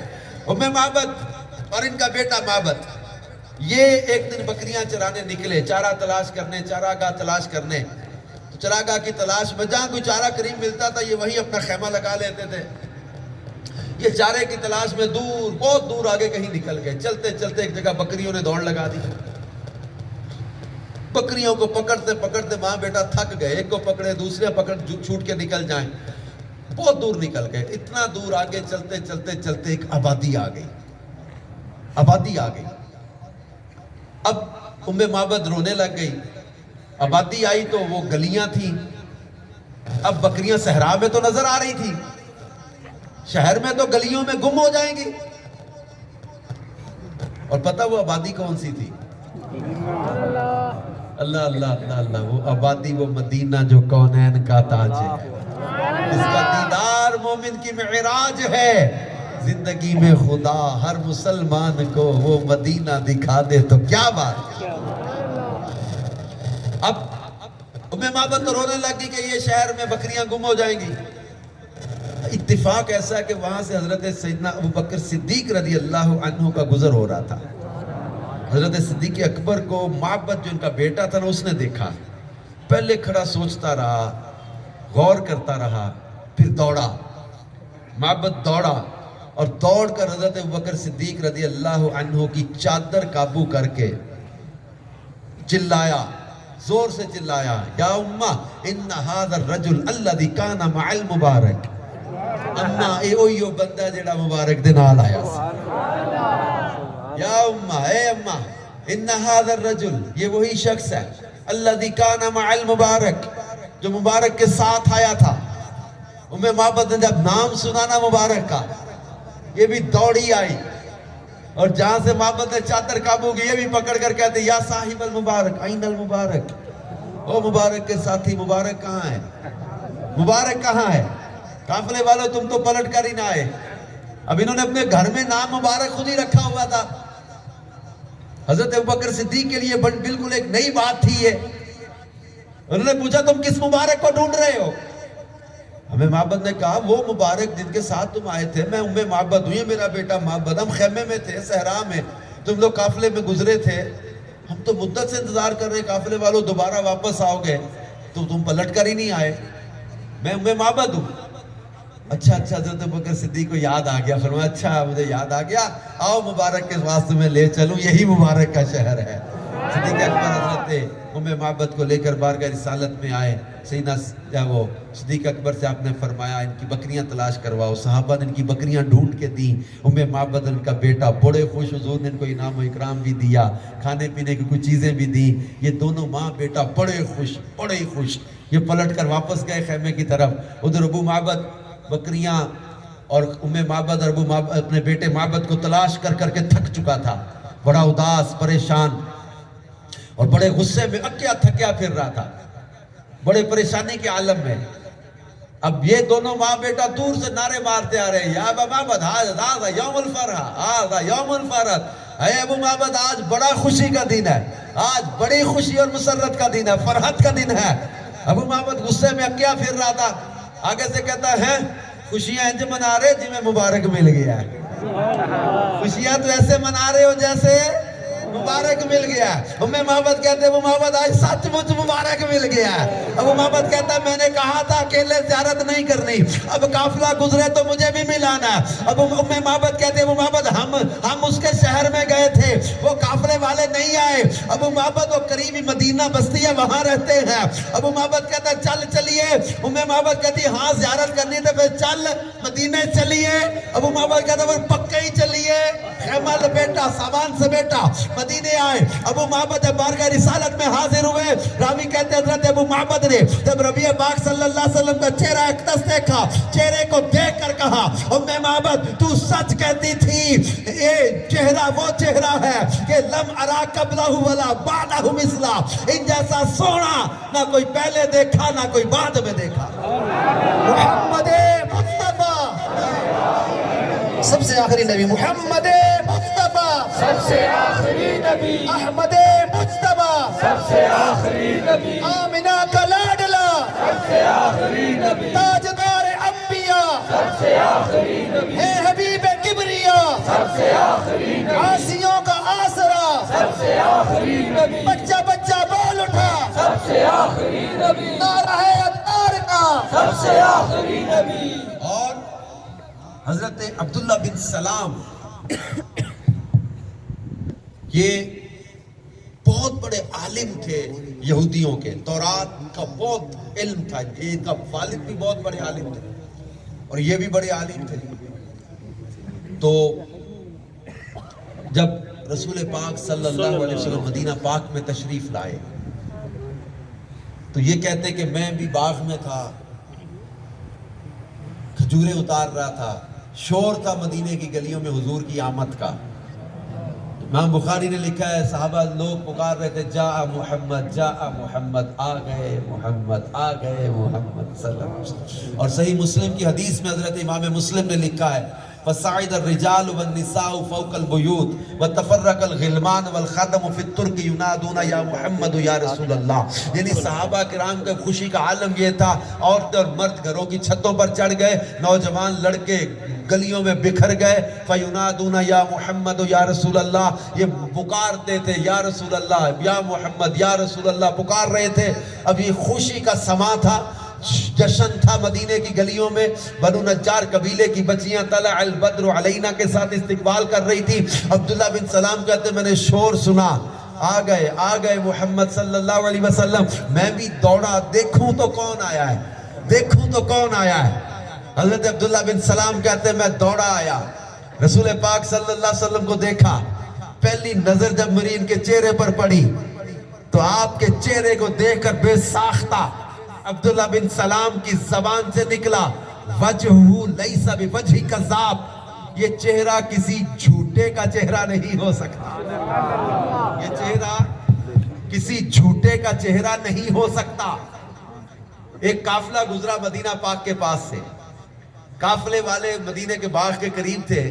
ام معبد اور ان کا بیٹا معبد یہ ایک دن بکریاں چرانے نکلے, چارہ تلاش کرنے, چارہ گاہ تلاش کرنے. تو چارہ گاہ کی تلاش میں جہاں کوئی چارہ قریب ملتا تھا یہ وہیں اپنا خیمہ لگا لیتے تھے. یہ چارے کی تلاش میں دور, بہت دور آگے کہیں نکل گئے. چلتے چلتے ایک جگہ بکریوں نے دوڑ لگا دی. بکریوں کو پکڑتے پکڑتے ماں بیٹا تھک گئے, ایک کو پکڑے دوسرے پکڑ چھوٹ کے نکل جائیں. بہت دور نکل گئے, اتنا دور آگے چلتے چلتے چلتے ایک آبادی آ گئی. اب ام معبد رونے لگ گئی. آبادی آئی تو وہ گلیاں تھیں, اب بکریاں صحرا میں تو نظر آ رہی تھی, شہر میں تو گلیوں میں گم ہو جائیں گی. اور پتہ وہ آبادی کون سی تھی؟ اللہ اللہ اللہ اللہ, وہ آبادی وہ مدینہ جو کونین کا تاج ہے, اس کا دیدار مومن کی معراج ہے. زندگی میں خدا ہر مسلمان کو وہ مدینہ دکھا دے تو کیا بات. اب ام معبد تو رونے لگی کہ یہ شہر میں بکریاں گم ہو جائیں گی. اتفاق ایسا ہے کہ وہاں سے حضرت سیدنا ابو بکر صدیق رضی اللہ عنہ کا گزر ہو رہا تھا. حضرت صدیق اکبر کو معبد جو ان کا بیٹا تھا نا اس نے دیکھا. پہلے کھڑا سوچتا رہا, غور کرتا رہا, پھر دوڑا. معبد دوڑا اور دوڑ کر حضرت ابوبکر صدیق رضی اللہ عنہ کی چادر قابو کر کے چلایا, زور سے چلایا, یا امہ ان ھذا الرجل الذی کان مع المبارک. امہ اے اوہی بندہ جڑا مبارک دے نال آیا سی. یا امہ, اے امہ, ان ھذا الرجل, یہ وہی شخص ہے, الذی کان مع المبارک, جو مبارک کے ساتھ آیا تھا. ام معبد نے جب نام سنا نا مبارک کا, یہ بھی دوڑی آئی, اور جہاں سے معبد نے چادر قابو کی یہ بھی پکڑ کر کہتے یا صاحب المبارک این المبارک. او مبارک کے ساتھی, مبارک کہاں ہے, مبارک کہاں ہے. قافلے والوں تم تو پلٹ کر ہی نہ آئے. اب انہوں نے اپنے گھر میں نام مبارک خود ہی رکھا ہوا تھا. حضرت ابوبکر صدیق کے لیے بالکل ایک نئی بات تھی یہ. انہوں نے پوچھا تم کس مبارک کو ڈھونڈ رہے ہو. ہمیں معبد نے کہا وہ مبارک جن کے ساتھ تم آئے تھے، میں معبد ہوں، یہ میرا بیٹا معبد، ہم خیمے میں تھے، صحرا میں، تم لوگ قافلے میں گزرے تھے، ہم تو مدت سے انتظار کر رہے ہیں قافلے والوں دوبارہ واپس آؤ گے تو تم پلٹ کر ہی نہیں آئے، میں معبد ہوں۔ اچھا حضرت بکر صدیق کو یاد آ گیا، فرمایا اچھا مجھے یاد آ گیا، آؤ مبارک کے واسطے میں لے چلوں، یہی مبارک کا شہر ہے۔ صدیق اکبر حضرت معبد کو لے کر بارگاہ رسالت میں آئے، سیدنا وہ صدیق اکبر سے آپ نے فرمایا ان کی بکریاں تلاش کرواؤ، صحابہ نے ان کی بکریاں ڈھونڈ کے دیں، معبد ان کا بیٹا بڑے خوش، حضور نے ان کو انعام و اکرام بھی دیا، کھانے پینے کی کچھ چیزیں بھی دیں، یہ دونوں ماں بیٹا بڑے خوش، یہ پلٹ کر واپس گئے خیمے کی طرف، ادھر ابو معبد بکریاں اور معبد اور معبد اپنے بیٹے معبد کو تلاش کر کے تھک چکا تھا، بڑا اداس پریشان اور بڑے غصے میں اکیا تھکیا پھر رہا تھا، بڑے پریشانی کے عالم میں۔ اب یہ دونوں ماں بیٹا دور سے نعرے مارتے آ رہے ہیں، یا ابا معبد ہذا یوم الفرح، ہذا یوم الفرح، اے ابو معبد آج بڑا خوشی کا دن ہے، آج بڑی خوشی اور مسرت کا دن ہے، فرحت کا دن ہے۔ ابو معبد غصے میں اکیا پھر رہا تھا، آگے سے کہتا ہے خوشیاں انج منا رہے جی میں مبارک مل گیا ہے، خوشیاں تو ایسے منا رہے ہو جیسے مبارک مل گیا ہے۔ معبد کہتے ہیں ابو معبد آج سچ مچ مبارک مل گیا ہے۔ ابو معبد کہتا ہے میں نے کہا تھا اکیلے زیارت نہیں کرنی، اب قافلہ گزرے تو مجھے بھی ملانا ہے۔ اب معبد کہتے ہیں ابو معبد ہم اس کے شہر میں گئے تھے، وہ قافلے والے نہیں آئے۔ ابو معبد وہ قریبی مدینہ بستی ہے وہاں رہتے ہیں۔ ابو معبد کہتا ہے چلیے، معبد کہتی ہے ہاں زیارت کرنی تو پھر چل مدینہ چلیے۔ ابو معبد کہتا ہے پکے ہی چلیے، خیمہ لپیٹا سامان سمیٹا مدینے آئے۔ ابو معبد بارگاہ رسالت میں حاضر ہوئے، راوی کہتے ہیں حضرت ابو معبد نے جب ربیع پاک صلی اللہ علیہ وسلم کا چہرہ اقدس دیکھا، چہرے کو دیکھ کر کہا معبد تو سچ کہتی تھی، یہ چہرہ وہ چہرہ ہے کہ لم ارا قبلہ ولا بعدہ مثلا، ان جیسا سونا نہ کوئی پہلے دیکھا نہ کوئی بعد میں دیکھا۔ محمد مصطفیٰ سب سے آخری نبی، محمد مصطفیٰ سب سے آخری نبی، احمد مجتبیٰ سب سے آخری نبی، آمنہ کا لاڈلا سب سے آخری نبی، تاجدار انبیاء سب سے آخری نبی، ہے حبیب کبریاء سب سے آخری نبی، عاصیوں کا آسرا سب سے آخری نبی، بچہ بول اٹھا سب سے آخری نبی، نعرہ اتار کا سب سے آخری نبی۔ اور حضرت عبداللہ بن سلام یہ بہت بڑے عالم تھے یہودیوں کے، تورات کا بہت علم تھا، ان کا والد بھی بہت بڑے عالم تھے اور یہ بھی بڑے عالم تھے۔ تو جب رسول پاک صلی اللہ علیہ وسلم مدینہ پاک میں تشریف لائے تو یہ کہتے کہ میں بھی باغ میں تھا، کھجوریں اتار رہا تھا، شور تھا مدینے کی گلیوں میں حضور کی آمد کا۔ امام بخاری نے لکھا ہے صحابہ لوگ پکار رہے تھے جاء محمد جاء محمد، آ گئے محمد آ گئے محمد صلی اللہ علیہ وسلم۔ اور صحیح مسلم کی حدیث میں حضرت امام مسلم نے لکھا ہے فَصَعِدَ الرِّجَالُ وَالنِّسَاءُ فَوْقَ الْبُيُوتِ وَتَفَرَّقَ الْغِلْمَانُ وَالْخَدَمُ فِي التُّرْكِ يُنَادُونَ يَا مُحَمَّدُ يَا رَسُولَ اللَّهِ، یعنی صحابہ کرام کا خوشی کا عالم یہ تھا، عورتیں اور مرد گھروں کی چھتوں پر چڑھ گئے، نوجوان لڑکے گلیوں میں بکھر گئے، فَيُنَادُونَ يَا مُحَمَّدُ يَا رَسُولَ اللَّهِ، یہ پکارتے تھے یا رسول اللہ یا محمد یا رسول اللہ پکار رہے تھے۔ اب یہ خوشی کا سما تھا، جشن تھا مدینے کی گلیوں میں، بنو نجار قبیلے کی بچیاں طلع البدر علینا کے ساتھ استقبال کر رہی تھی۔ عبداللہ بن سلام کہتے میں نے شور سنا، آ گئے محمد صلی اللہ علیہ وسلم، میں بھی دوڑا دیکھوں تو کون آیا ہے، دیکھوں تو کون آیا ہے۔ حضرت عبداللہ بن سلام کہتے ہیں میں دوڑا آیا، رسول پاک صلی اللہ علیہ وسلم کو دیکھا، پہلی نظر جب میری ان کے چہرے پر پڑی تو آپ کے چہرے کو دیکھ کر بے ساختہ عبداللہ بن سلام کی زبان سے نکلا وجہہ لیس بوجہ کذاب، یہ چہرہ کسی جھوٹے کا چہرہ نہیں ہو سکتا، یہ چہرہ کسی جھوٹے کا چہرہ نہیں ہو سکتا۔ ایک قافلہ گزرا مدینہ پاک کے پاس سے، قافلے والے مدینہ کے باغ کے قریب تھے،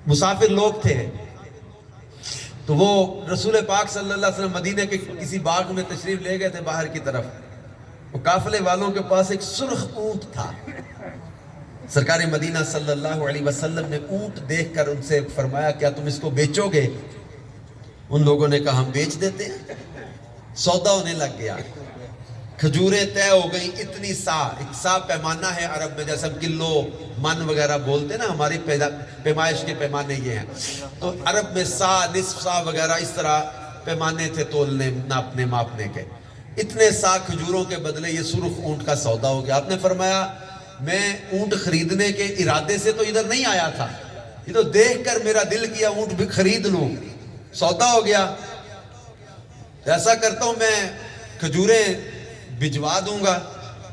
مسافر لوگ تھے، تو وہ رسول پاک صلی اللہ علیہ وسلم مدینہ کے کسی باغ میں تشریف لے گئے تھے باہر کی طرف۔ وہ قافلے والوں کے پاس ایک سرخ اونٹ تھا. سرکار مدینہ صلی اللہ علیہ وسلم نے اونٹ دیکھ کر ان سے فرمایا کیا تم اس کو بیچو گے؟ ان لوگوں نے کہا ہم بیچ دیتے ہیں. سودا ہونے لگ گیا. کھجوریں طے ہو گئیں اتنی سا. ایک سا پیمانہ ہے عرب میں، جیسے ہم کلو من وغیرہ بولتے ہیں نا، ہماری پیمائش کے پیمانے یہ ہیں. تو عرب میں سا، نصف سا وغیرہ اس طرح پیمانے تھے تولنے، ناپنے، ماپنے کے. اتنے سا کھجوروں کے بدلے یہ سرخ اونٹ کا سودا ہو گیا. آپ نے فرمایا میں اونٹ خریدنے کے ارادے سے تو ادھر نہیں آیا تھا، یہ تو دیکھ کر میرا دل کیا اونٹ بھی خرید لوں. سودا ہو گیا. ایسا کرتا ہوں میں کھجوریں بھجوا دوں گا،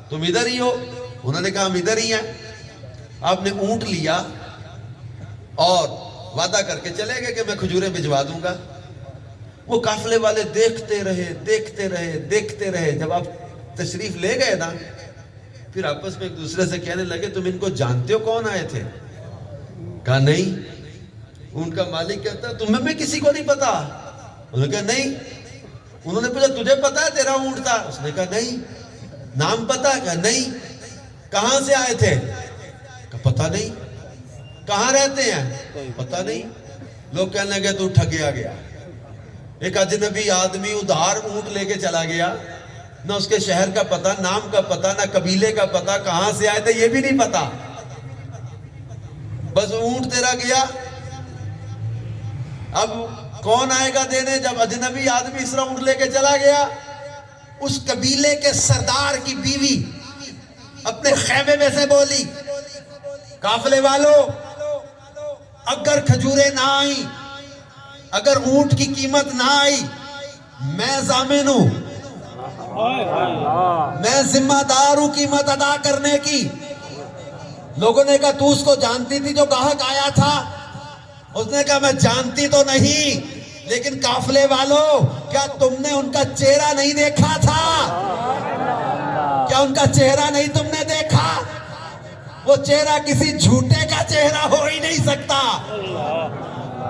تم ادھر ہی ہو؟ انہوں نے کہا ہم ادھر ہی ہیں. آپ نے اونٹ لیا اور وعدہ کر کے چلے گئے کہ میں کھجوریں بھجوا دوں گا. وہ قافلے والے دیکھتے رہے. جب آپ تشریف لے گئے نا، پھر آپس میں ایک دوسرے سے کہنے لگے تم ان کو جانتے ہو کون آئے تھے؟ کہا نہیں. اونٹ کا مالک کہتا ہے تمہیں میں کسی کو نہیں پتا. انہوں نے کہا نہیں. انہوں نے پوچھا تجھے پتا ہے تیرا اونٹ تھا؟ اس نے کہا نہیں. نام پتا ہے؟ کہا نہیں. کہاں سے آئے تھے؟ کہا پتا نہیں. کہاں رہتے ہیں؟ پتا نہیں. لوگ کہنے لگے تو ٹھگیا گیا. ایک اجنبی آدمی ادھار اونٹ لے کے چلا گیا، نہ اس کے شہر کا پتا، نام کا پتا، نہ قبیلے کا پتا، کہاں سے آئے تھے یہ بھی نہیں پتا. بس اونٹ تیرا گیا. اب کون آئے گا دینے جب اجنبی آدمی اس طرح اونٹ لے کے چلا گیا؟ اس قبیلے کے سردار کی بیوی اپنے خیمے میں سے بولی قافلے والوں اگر کھجوریں نہ آئیں، اگر اونٹ کی قیمت نہ آئی، میں ضامن ہوں، میں ذمہ دار ہوں قیمت ادا کرنے کی. لوگوں نے کہا تو اس کو جانتی تھی جو گاہک آیا تھا؟ اس نے کہا میں جانتی تو نہیں، لیکن قافلے والوں کیا تم نے ان کا چہرہ نہیں دیکھا تھا؟ کیا ان کا چہرہ نہیں تم نے دیکھا؟ وہ چہرہ کسی جھوٹے کا چہرہ ہو ہی نہیں سکتا.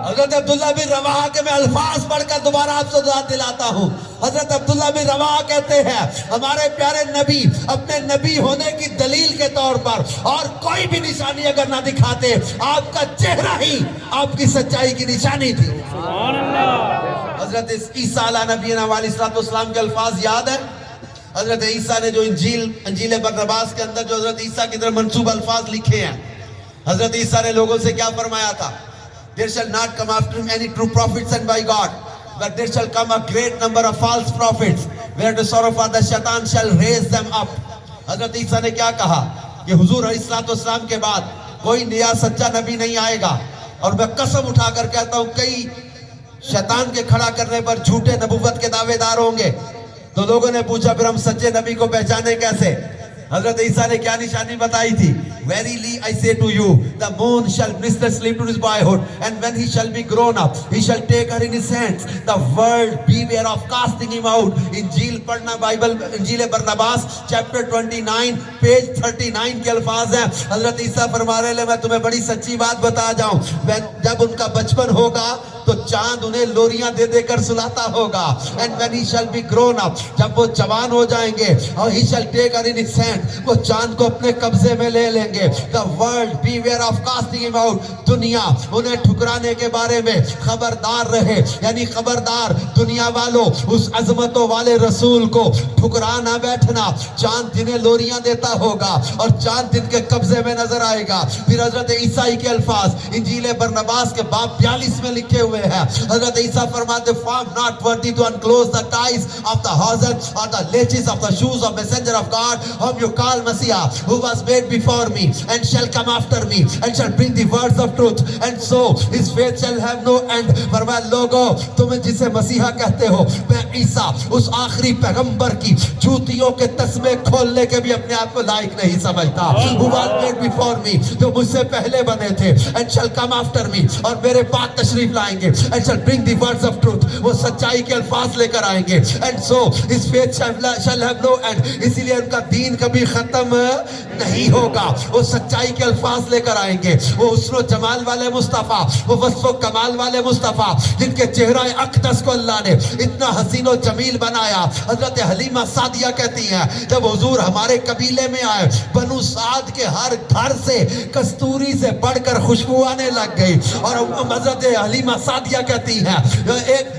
حضرت عبداللہ بن رواحہ کے میں الفاظ پڑھ کر دوبارہ آپ سے یاد دلاتا ہوں. حضرت عبداللہ بن رواحہ کہتے ہیں ہمارے پیارے نبی اپنے نبی ہونے کی دلیل کے طور پر اور کوئی بھی نشانی اگر نہ دکھاتے، آپ کا چہرہ ہی آپ کی سچائی کی نشانی تھی. حضرت عیسیٰ علیہ نبینا علیہ السلام کے الفاظ یاد ہیں؟ حضرت عیسیٰ نے جو انجیل برنباس کے اندر جو حضرت عیسیٰ کی طرف منسوب الفاظ لکھے ہیں، حضرت عیسیٰ نے لوگوں سے کیا فرمایا تھا؟ There shall not come after him any true prophet sent by God, but there shall come a great number of false prophets, where the sorrow for the shaitan shall raise them up. حضرت عیسیٰ نے کیا کہا کہ حضور علیہ السلام کے بعد کوئی نیا سچا نبی نہیں آئے گا، اور میں قسم اٹھا کر کہتا ہوں کئی شیطان کے کھڑا کرنے پر جھوٹے نبوت کے دعوے دار ہوں گے. تو لوگوں نے پوچھا پھر ہم سچے نبی کو پہچانے کیسے؟ حضرت عیسیٰ نے کیا نشانی بتائی تھی؟ Verily I say to you, the moon shall miss the sleep to his boyhood, and when he shall be grown up, he shall take her in his hands. The world beware of casting him out. Injil پڑھنا Bible, انجیل Barnabas chapter 29 page 39 کے الفاظ ہیں. حضرت عیسیٰ فرما رہے ہیں میں تمہیں بڑی سچی بات بتا جاؤں، جب ان کا بچپن ہوگا تو چاند انہیں لوریاں دے دے کر سلاتا ہوگا. And when he shall be grown up, جب وہ جوان ہو جائیں گے، اور he shall take her in his hand, وہ چاند کو اپنے قبضے میں لے لیں گے. The world beware of casting him out. دنیا انہیں ٹھکرانے کے بارے میں خبردار رہے، یعنی خبردار دنیا والوں اس عظمتوں والے رسول کو ٹھکرا نہ بیٹھنا. چاند جنہیں لوریاں دیتا ہوگا اور چاند جن کے قبضے میں نظر آئے گا. پھر حضرت عیسیٰ کے الفاظ انجیل برنباس کے باب 42 میں لکھے ہوئے ہیں. حضرت عیسیٰ فرماتے form not worthy to unclose the ties of the hawser or the laces of the shoes of messenger of God whom you call Messiah, who was made before me and shall come after me and shall bring the words of truth, and so his faith shall have no end. فرمایا لوگو تمہیں جسے مسیحا کہتے ہو، میں عیسیٰ اس آخری پیغمبر کی جوتیوں کے تسمے کھولنے کے بھی اپنے آپ کو لائق نہیں سمجھتا. who was made before me، جو مجھ سے پہلے بنے تھے، and shall come after me، اور میرے بعد تشریف لائیں گے. گے and shall bring the words of truth. وہ سچائی کے الفاظ لے کر آئیں گے and so his faith shall have no end. اسی لیے ان کا دین کبھی ختم نہیں ہوگا. وہ سچائی کے الفاظ لے کر آئیں گے. وہ حسن و جمال والے مصطفیٰ, وہ وصف و کمال والے مصطفیٰ جن کے چہرہ اقدس کو اللہ نے اتنا حسین و جمیل بنایا. حضرت حلیمہ سعدیہ کہتی ہیں جب حضور ہمارے قبیلے میں آئے بنو سعد کے ہر گھر سے کستوری سے بڑھ کر خوشبو آنے لگ گئی. اور حضرت حلیمہ سعدیہ کہتی ہیں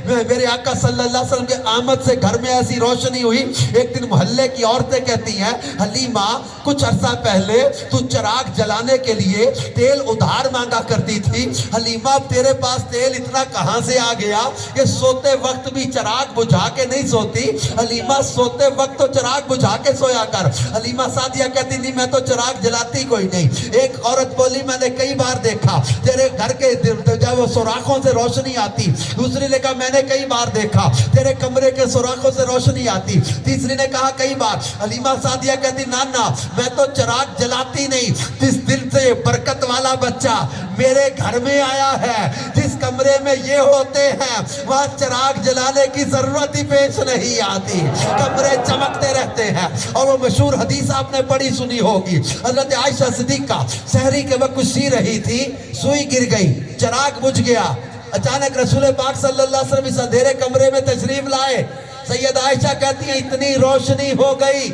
میرے آقا صلی اللہ علیہ وسلم کے آمد سے گھر میں ایسی روشنی ہوئی. ایک دن محلے کی عورتیں کہتی ہیں حلیمہ کچھ عرصہ پہلے تو چراغ جلانے کے لیے تیل ادھار مانگا کرتی تھی. حلیمہ اب تیرے پاس تیل اتنا کہاں سے آ گیا کہ سوتے وقت بھی چراغ بجھا کے نہیں سوتی. حلیمہ سوتے وقت تو چراغ بجھا کے سویا کر. حلیمہ سعدیہ کہتی نہیں میں تو چراغ جلاتی کوئی نہیں. ایک عورت بولی میں نے کئی بار دیکھا تیرے گھر کے جب وہ سوراخوں سے روشنی آتی. دوسری نے کہا میں نے کئی بار دیکھا تیرے کمرے کے سوراخوں سے روشنی آتی. تیسری نے کہا کئی بار. حلیمہ سعدیہ کہتی نانا میں تو چراغ جلاتی نہیں. جس دل سے برکت والا بچہ میرے گھر میں آیا ہے جس کمرے میں یہ ہوتے ہیں وہاں چراغ جلانے کی ضرورت ہی پیش نہیں آتی. کمرے چمکتے رہتے ہیں. اور وہ مشہور حدیث آپ نے پڑھی سنی ہوگی. حضرت عائشہ صدیقہ سحری کے وقت سی رہی تھی, سوئی گر گئی, چراغ بجھ گیا. اچانک رسول پاک صلی اللہ علیہ وسلم اس اندھیرے کمرے میں تشریف لائے. سید عائشہ کہتی ہیں اتنی روشنی ہو گئی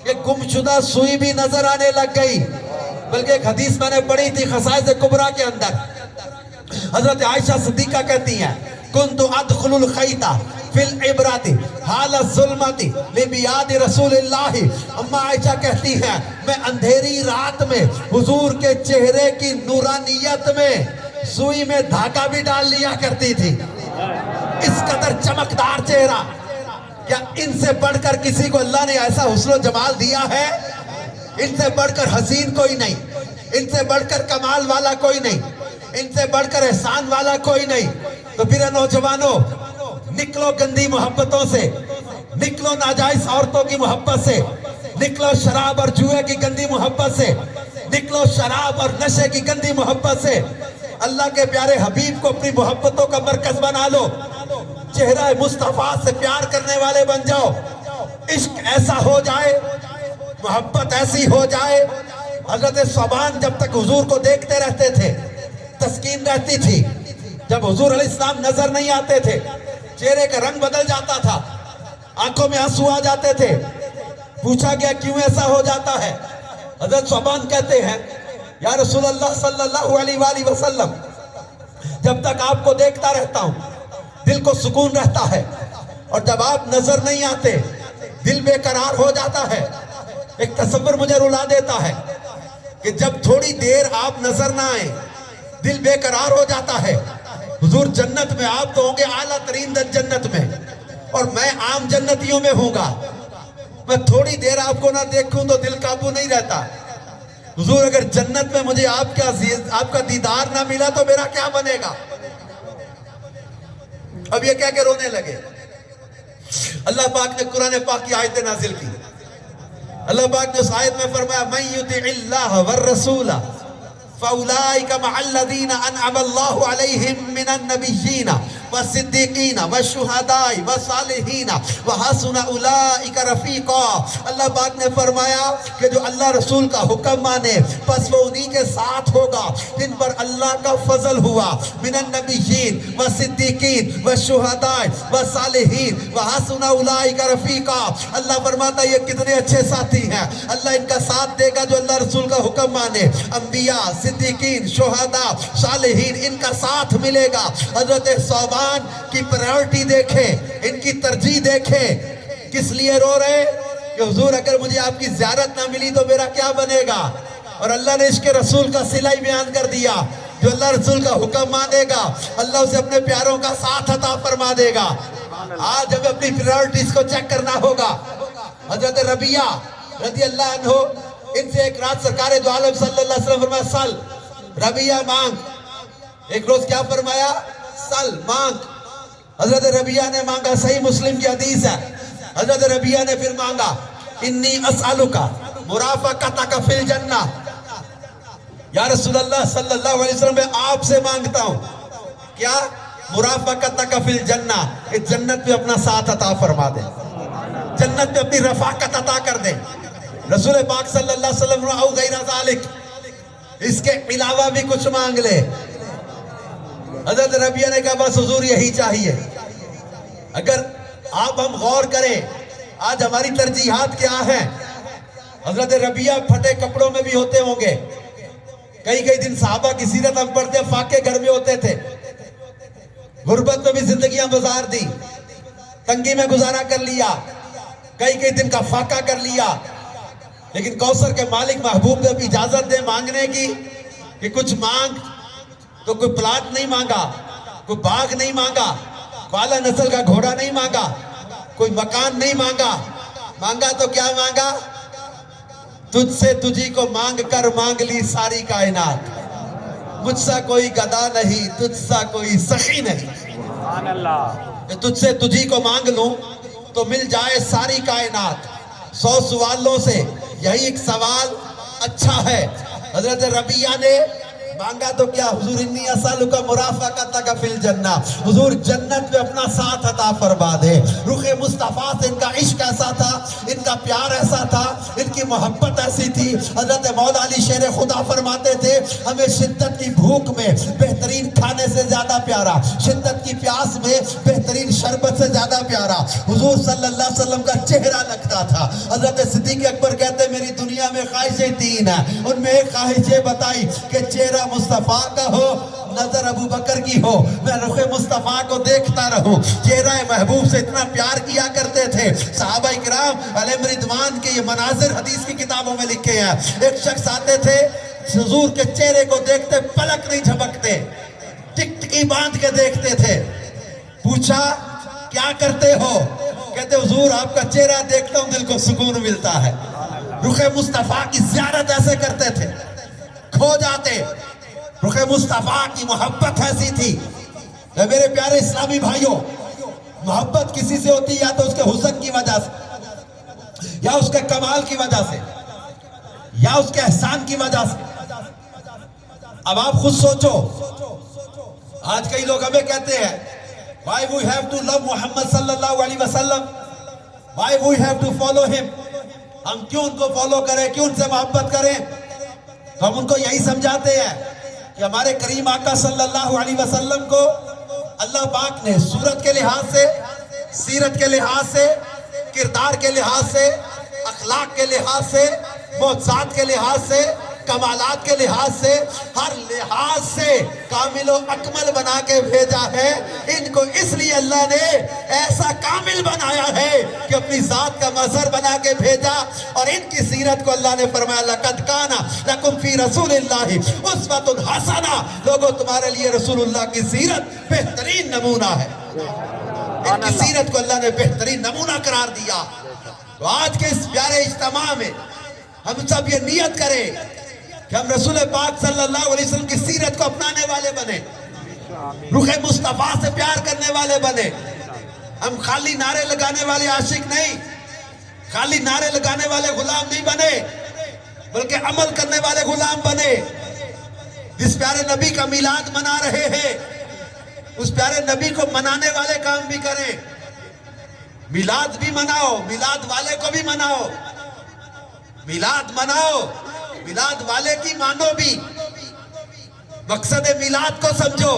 کہ گمشدہ سوئی بھی نظر آنے لگ گئی. بلکہ ایک حدیث میں نے پڑھی تھی خصائص کبریٰ کے اندر. حضرت عائشہ صدیقہ کہتی ہیں کنت ادخل الخیط فی العبرات حال الظلمت لبیاد رسول اللہ. اما عائشہ کہتی ہیں میں اندھیری رات میں حضور کے چہرے کی نورانیت میں سوئی میں دھاگا بھی ڈال لیا کرتی تھی. اس قدر چمکدار چہرہ. کیا ان سے بڑھ کر کسی کو اللہ نے ایسا حسن و جمال دیا ہے؟ ان سے بڑھ کر حسین کوئی نہیں, ان سے بڑھ کر کمال والا کوئی نہیں, ان سے بڑھ کر احسان والا کوئی نہیں. تو پھر نوجوانوں نکلو گندی محبتوں سے, نکلو ناجائز عورتوں کی محبت سے, نکلو شراب اور جوئے کی گندی محبت سے, نکلو شراب اور نشے کی گندی محبت سے. اللہ کے پیارے حبیب کو اپنی محبتوں کا مرکز بنا لو. چہرہ مصطفیٰ سے پیار کرنے والے بن جاؤ. عشق ایسا ہو جائے, محبت ایسی ہو جائے. حضرت ثوبان جب تک حضور کو دیکھتے رہتے تھے تسکین رہتی تھی. جب حضور علیہ السلام نظر نہیں آتے تھے چہرے کا رنگ بدل جاتا تھا, آنکھوں میں آنسو آ جاتے تھے. پوچھا گیا کیوں ایسا ہو جاتا ہے؟ حضرت ثوبان کہتے ہیں یا رسول اللہ صلی اللہ علیہ وآلہ وسلم جب تک آپ کو دیکھتا رہتا ہوں دل کو سکون رہتا ہے, اور جب آپ نظر نہیں آتے دل بے قرار ہو جاتا ہے. ایک تصور مجھے رلا دیتا ہے کہ جب تھوڑی دیر آپ نظر نہ آئیں دل بے قرار ہو جاتا ہے. حضور جنت میں آپ تو ہوں گے اعلیٰ ترین جنت میں, اور میں عام جنتیوں میں ہوں گا. میں تھوڑی دیر آپ کو نہ دیکھوں تو دل قابو نہیں رہتا. حضور اگر جنت میں مجھے آپ کا دیدار نہ ملا تو میرا کیا بنے گا؟ اب یہ کہہ کے رونے لگے. اللہ پاک نے قرآن پاک کی آیتیں نازل کی. اللہ پاک نے اس آیت میں فرمایا مَن یُطِعِ اللَّهَ وَالرَّسُولَ فَأُولَٰئِكَ مَعَ الَّذِينَ أَنْعَمَ اللَّهُ عَلَيْهِم مِّنَ النَّبِيِّينَ وَالصِّدِّيقِينَ وَالشُّهَدَاءِ وَالصَّالِحِينَ وَحَسُنَ أُولَٰئِكَ رَفِيقًا. اللہ پاک نے فرمایا کہ جو اللہ رسول کا حکم مانے پس وہ انہی کے ساتھ ہوگا جن پر اللہ کا فضل ہوا. من النبیین والصدیقین والشہداء والصالحین وحسن اولئک رفیقا. اللہ فرماتا ہے یہ کتنے اچھے ساتھی ہیں. اللہ ان کا ساتھ دے گا جو اللہ رسول کا حکم مانے. انبیاء, صدیقین, شہداء, صالحین ان کا ساتھ ملے گا. حضرت ثوبان کی پرائورٹی دیکھیں, ان کی ترجیح دیکھیں. کس لیے رو رہے کہ حضور اگر مجھے آپ کی زیارت نہ ملی تو میرا کیا بنے گا؟ اور اللہ نے عشق رسول کا صلہ بیان کر دیا. جو اللہ رسول کا حکم مانے گا اللہ اسے اپنے پیاروں کا ساتھ عطا فرما دے گا. آج ہمیں اپنی پرائورٹیز کو چیک کرنا ہوگا. حضرت ربیہ رضی اللہ عنہ, ان سے ایک رات سرکار دو عالم صلی اللہ علیہ وسلم فرمایا سل. ربیہ مانگ. ایک روز کیا فرمایا؟ سل, مانگ. حضرت ربیہ نے مانگا, صحیح مسلم کی حدیث ہے. حضرت ربیہ نے پھر مانگا انی اسالکا مرافقتک فی الجنہ. یا رسول اللہ صلی اللہ علیہ وسلم میں آپ سے مانگتا ہوں کیا مرافقتک فی الجنہ، اس جنت میں اپنا ساتھ عطا فرما دے، جنت میں اپنی رفاقت عطا کر دے۔ رسول پاک صلی اللہ علیہ وسلم او غیر ذالک، اس کے علاوہ بھی کچھ مانگ لے۔ حضرت ربیہ نے کہا بس حضور یہی چاہیے۔ اگر آپ ہم غور کریں آج ہماری ترجیحات کیا ہیں، حضرت ربیہ پھٹے کپڑوں میں بھی ہوتے ہوں گے، کئی دن صحابہ کی سیرت ہم پڑھتے ہیں، فاقے گھر میں ہوتے تھے، غربت میں بھی زندگیاں گزار دی، تنگی میں گزارا کر لیا، کئی دن کا فاقہ کر لیا، لیکن کوثر کے مالک محبوب نے بھی اجازت دے مانگنے کی کہ کچھ مانگ، تو کوئی پلاٹ نہیں مانگا، کوئی باغ نہیں مانگا، کوئی اعلیٰ نسل کا گھوڑا نہیں مانگا، کوئی مکان نہیں مانگا، مانگا تو کیا مانگا؟ تجھ سے تجھی کو مانگ کر مانگ لی ساری کائنات، مجھ سا کوئی گدا نہیں، تجھ سا کوئی سخی نہیں، سبحان اللہ۔ کہ تجھ سے تجھی کو مانگ لوں تو مل جائے ساری کائنات۔ 100 سوالوں سے یہی ایک سوال اچھا ہے۔ حضرت ربیہ نے مانگا تو کیا؟ حضور انی اسالک مرافقتک فی الجنہ، حضور جنت میں اپنا ساتھ عطا فرما دے۔ رخ مصطفیٰ سے ان کا عشق ایسا تھا، ان کا پیار ایسا تھا، ان کی محبت ایسی تھی۔ حضرت مولا علی شیر خدا فرماتے تھے ہمیں شدت کی بھوک میں بہترین کھانے سے زیادہ پیارا، شدت کی پیاس میں بہترین شربت سے زیادہ پیارا حضور صلی اللہ علیہ وسلم کا چہرہ لگتا تھا۔ حضرت صدیق اکبر کہتے میری دنیا میں خواہشیں 3 ہیں، ان میں ایک خواہش یہ بتائی کہ چہرہ مصطفیٰ کا ہو، نظر ابو بکر کی ہو، میں رخ مصطفیٰ کو دیکھتا رہوں۔ چہرہ محبوب سے اتنا پیار کیا کرتے تھے صحابہ اکرام علیہم رضوان کے، یہ مناظر حدیث کی کتابوں میں لکھے ہیں۔ ایک شخص آتے تھے حضور کے چہرے کو دیکھتے پلک نہیں جھپکتے، ٹکٹکی باندھ کے دیکھتے تھے۔ پوچھا کیا کرتے ہو؟ کہتے حضور آپ کا چہرہ دیکھتا ہوں دل کو سکون ملتا ہے۔ رخ مصطفیٰ کی زیارت ایسے کرتے تھے، کھو جاتے۔ رخ مصطفیٰ کی محبت ایسی تھی۔ میرے پیارے اسلامی بھائیوں، محبت کسی سے ہوتی یا تو اس کے حسن کی وجہ سے، یا اس کے کمال کی وجہ سے، یا اس کے احسان کی وجہ سے۔ اب آپ خود سوچو، آج کئی لوگ ہمیں کہتے ہیں why we have to love محمد صلی اللہ علیہ وسلم، why we have to follow him، ہم کیوں ان کو فالو کریں، کیوں ان سے محبت کریں؟ تو ہم ان کو یہی سمجھاتے ہیں کہ ہمارے کریم آقا صلی اللہ علیہ وسلم کو اللہ پاک نے صورت کے لحاظ سے، سیرت کے لحاظ سے، کردار کے لحاظ سے، اخلاق کے لحاظ سے، معجزات کے لحاظ سے، کمالات کے لحاظ سے، ہر لحاظ سے کامل و اکمل بنا کے بھیجا ہے۔ ان کو اس لیے اللہ نے ایسا کامل بنایا ہے کہ اپنی ذات کا مظہر بنا کے بھیجا، اور ان کی سیرت کو اللہ نے فرمایا لَقَدْ كَانَ لَكُمْ فِي رَسُولِ اللَّهِ أُسْوَةٌ حَسَنَةٌ، لوگوں تمہارے لیے رسول اللہ کی سیرت بہترین نمونہ ہے۔ ان کی سیرت کو اللہ نے بہترین نمونہ قرار دیا۔ تو آج کے اس پیارے اجتماع میں ہم سب یہ نیت کریں کہ ہم رسول پاک صلی اللہ علیہ وسلم کی سیرت کو اپنانے والے بنے، رخ مصطفیٰ سے پیار کرنے والے بنے۔ ہم خالی نعرے لگانے والے عاشق نہیں، خالی نعرے لگانے والے غلام نہیں بنے، بلکہ عمل کرنے والے غلام بنے۔ جس پیارے نبی کا میلاد منا رہے ہیں، اس پیارے نبی کو منانے والے کام بھی کریں۔ میلاد بھی مناؤ، میلاد والے کو بھی مناؤ، میلاد مناؤ، میلاد والے کی مانو بھی، مقصد میلاد کو سمجھو۔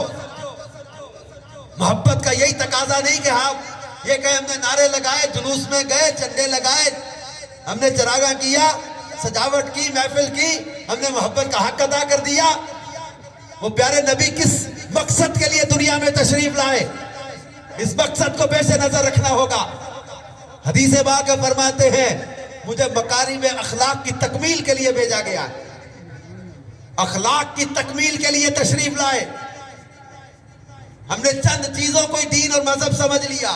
محبت کا یہی تقاضا نہیں کہ آپ یہ کہیں ہم نے نعرے لگائے، جلوس میں گئے، جھنڈے لگائے، ہم نے چراغاں کیا، سجاوٹ کی، محفل کی، ہم نے محبت کا حق ادا کر دیا۔ وہ پیارے نبی کس مقصد کے لیے دنیا میں تشریف لائے، اس مقصد کو پیش نظر رکھنا ہوگا۔ حدیث پاک میں فرماتے ہیں مجھے مکارم اخلاق کی تکمیل کے لیے بھیجا گیا، اخلاق کی تکمیل کے لیے تشریف لائے۔ ہم نے چند چیزوں کو دین اور مذہب سمجھ لیا،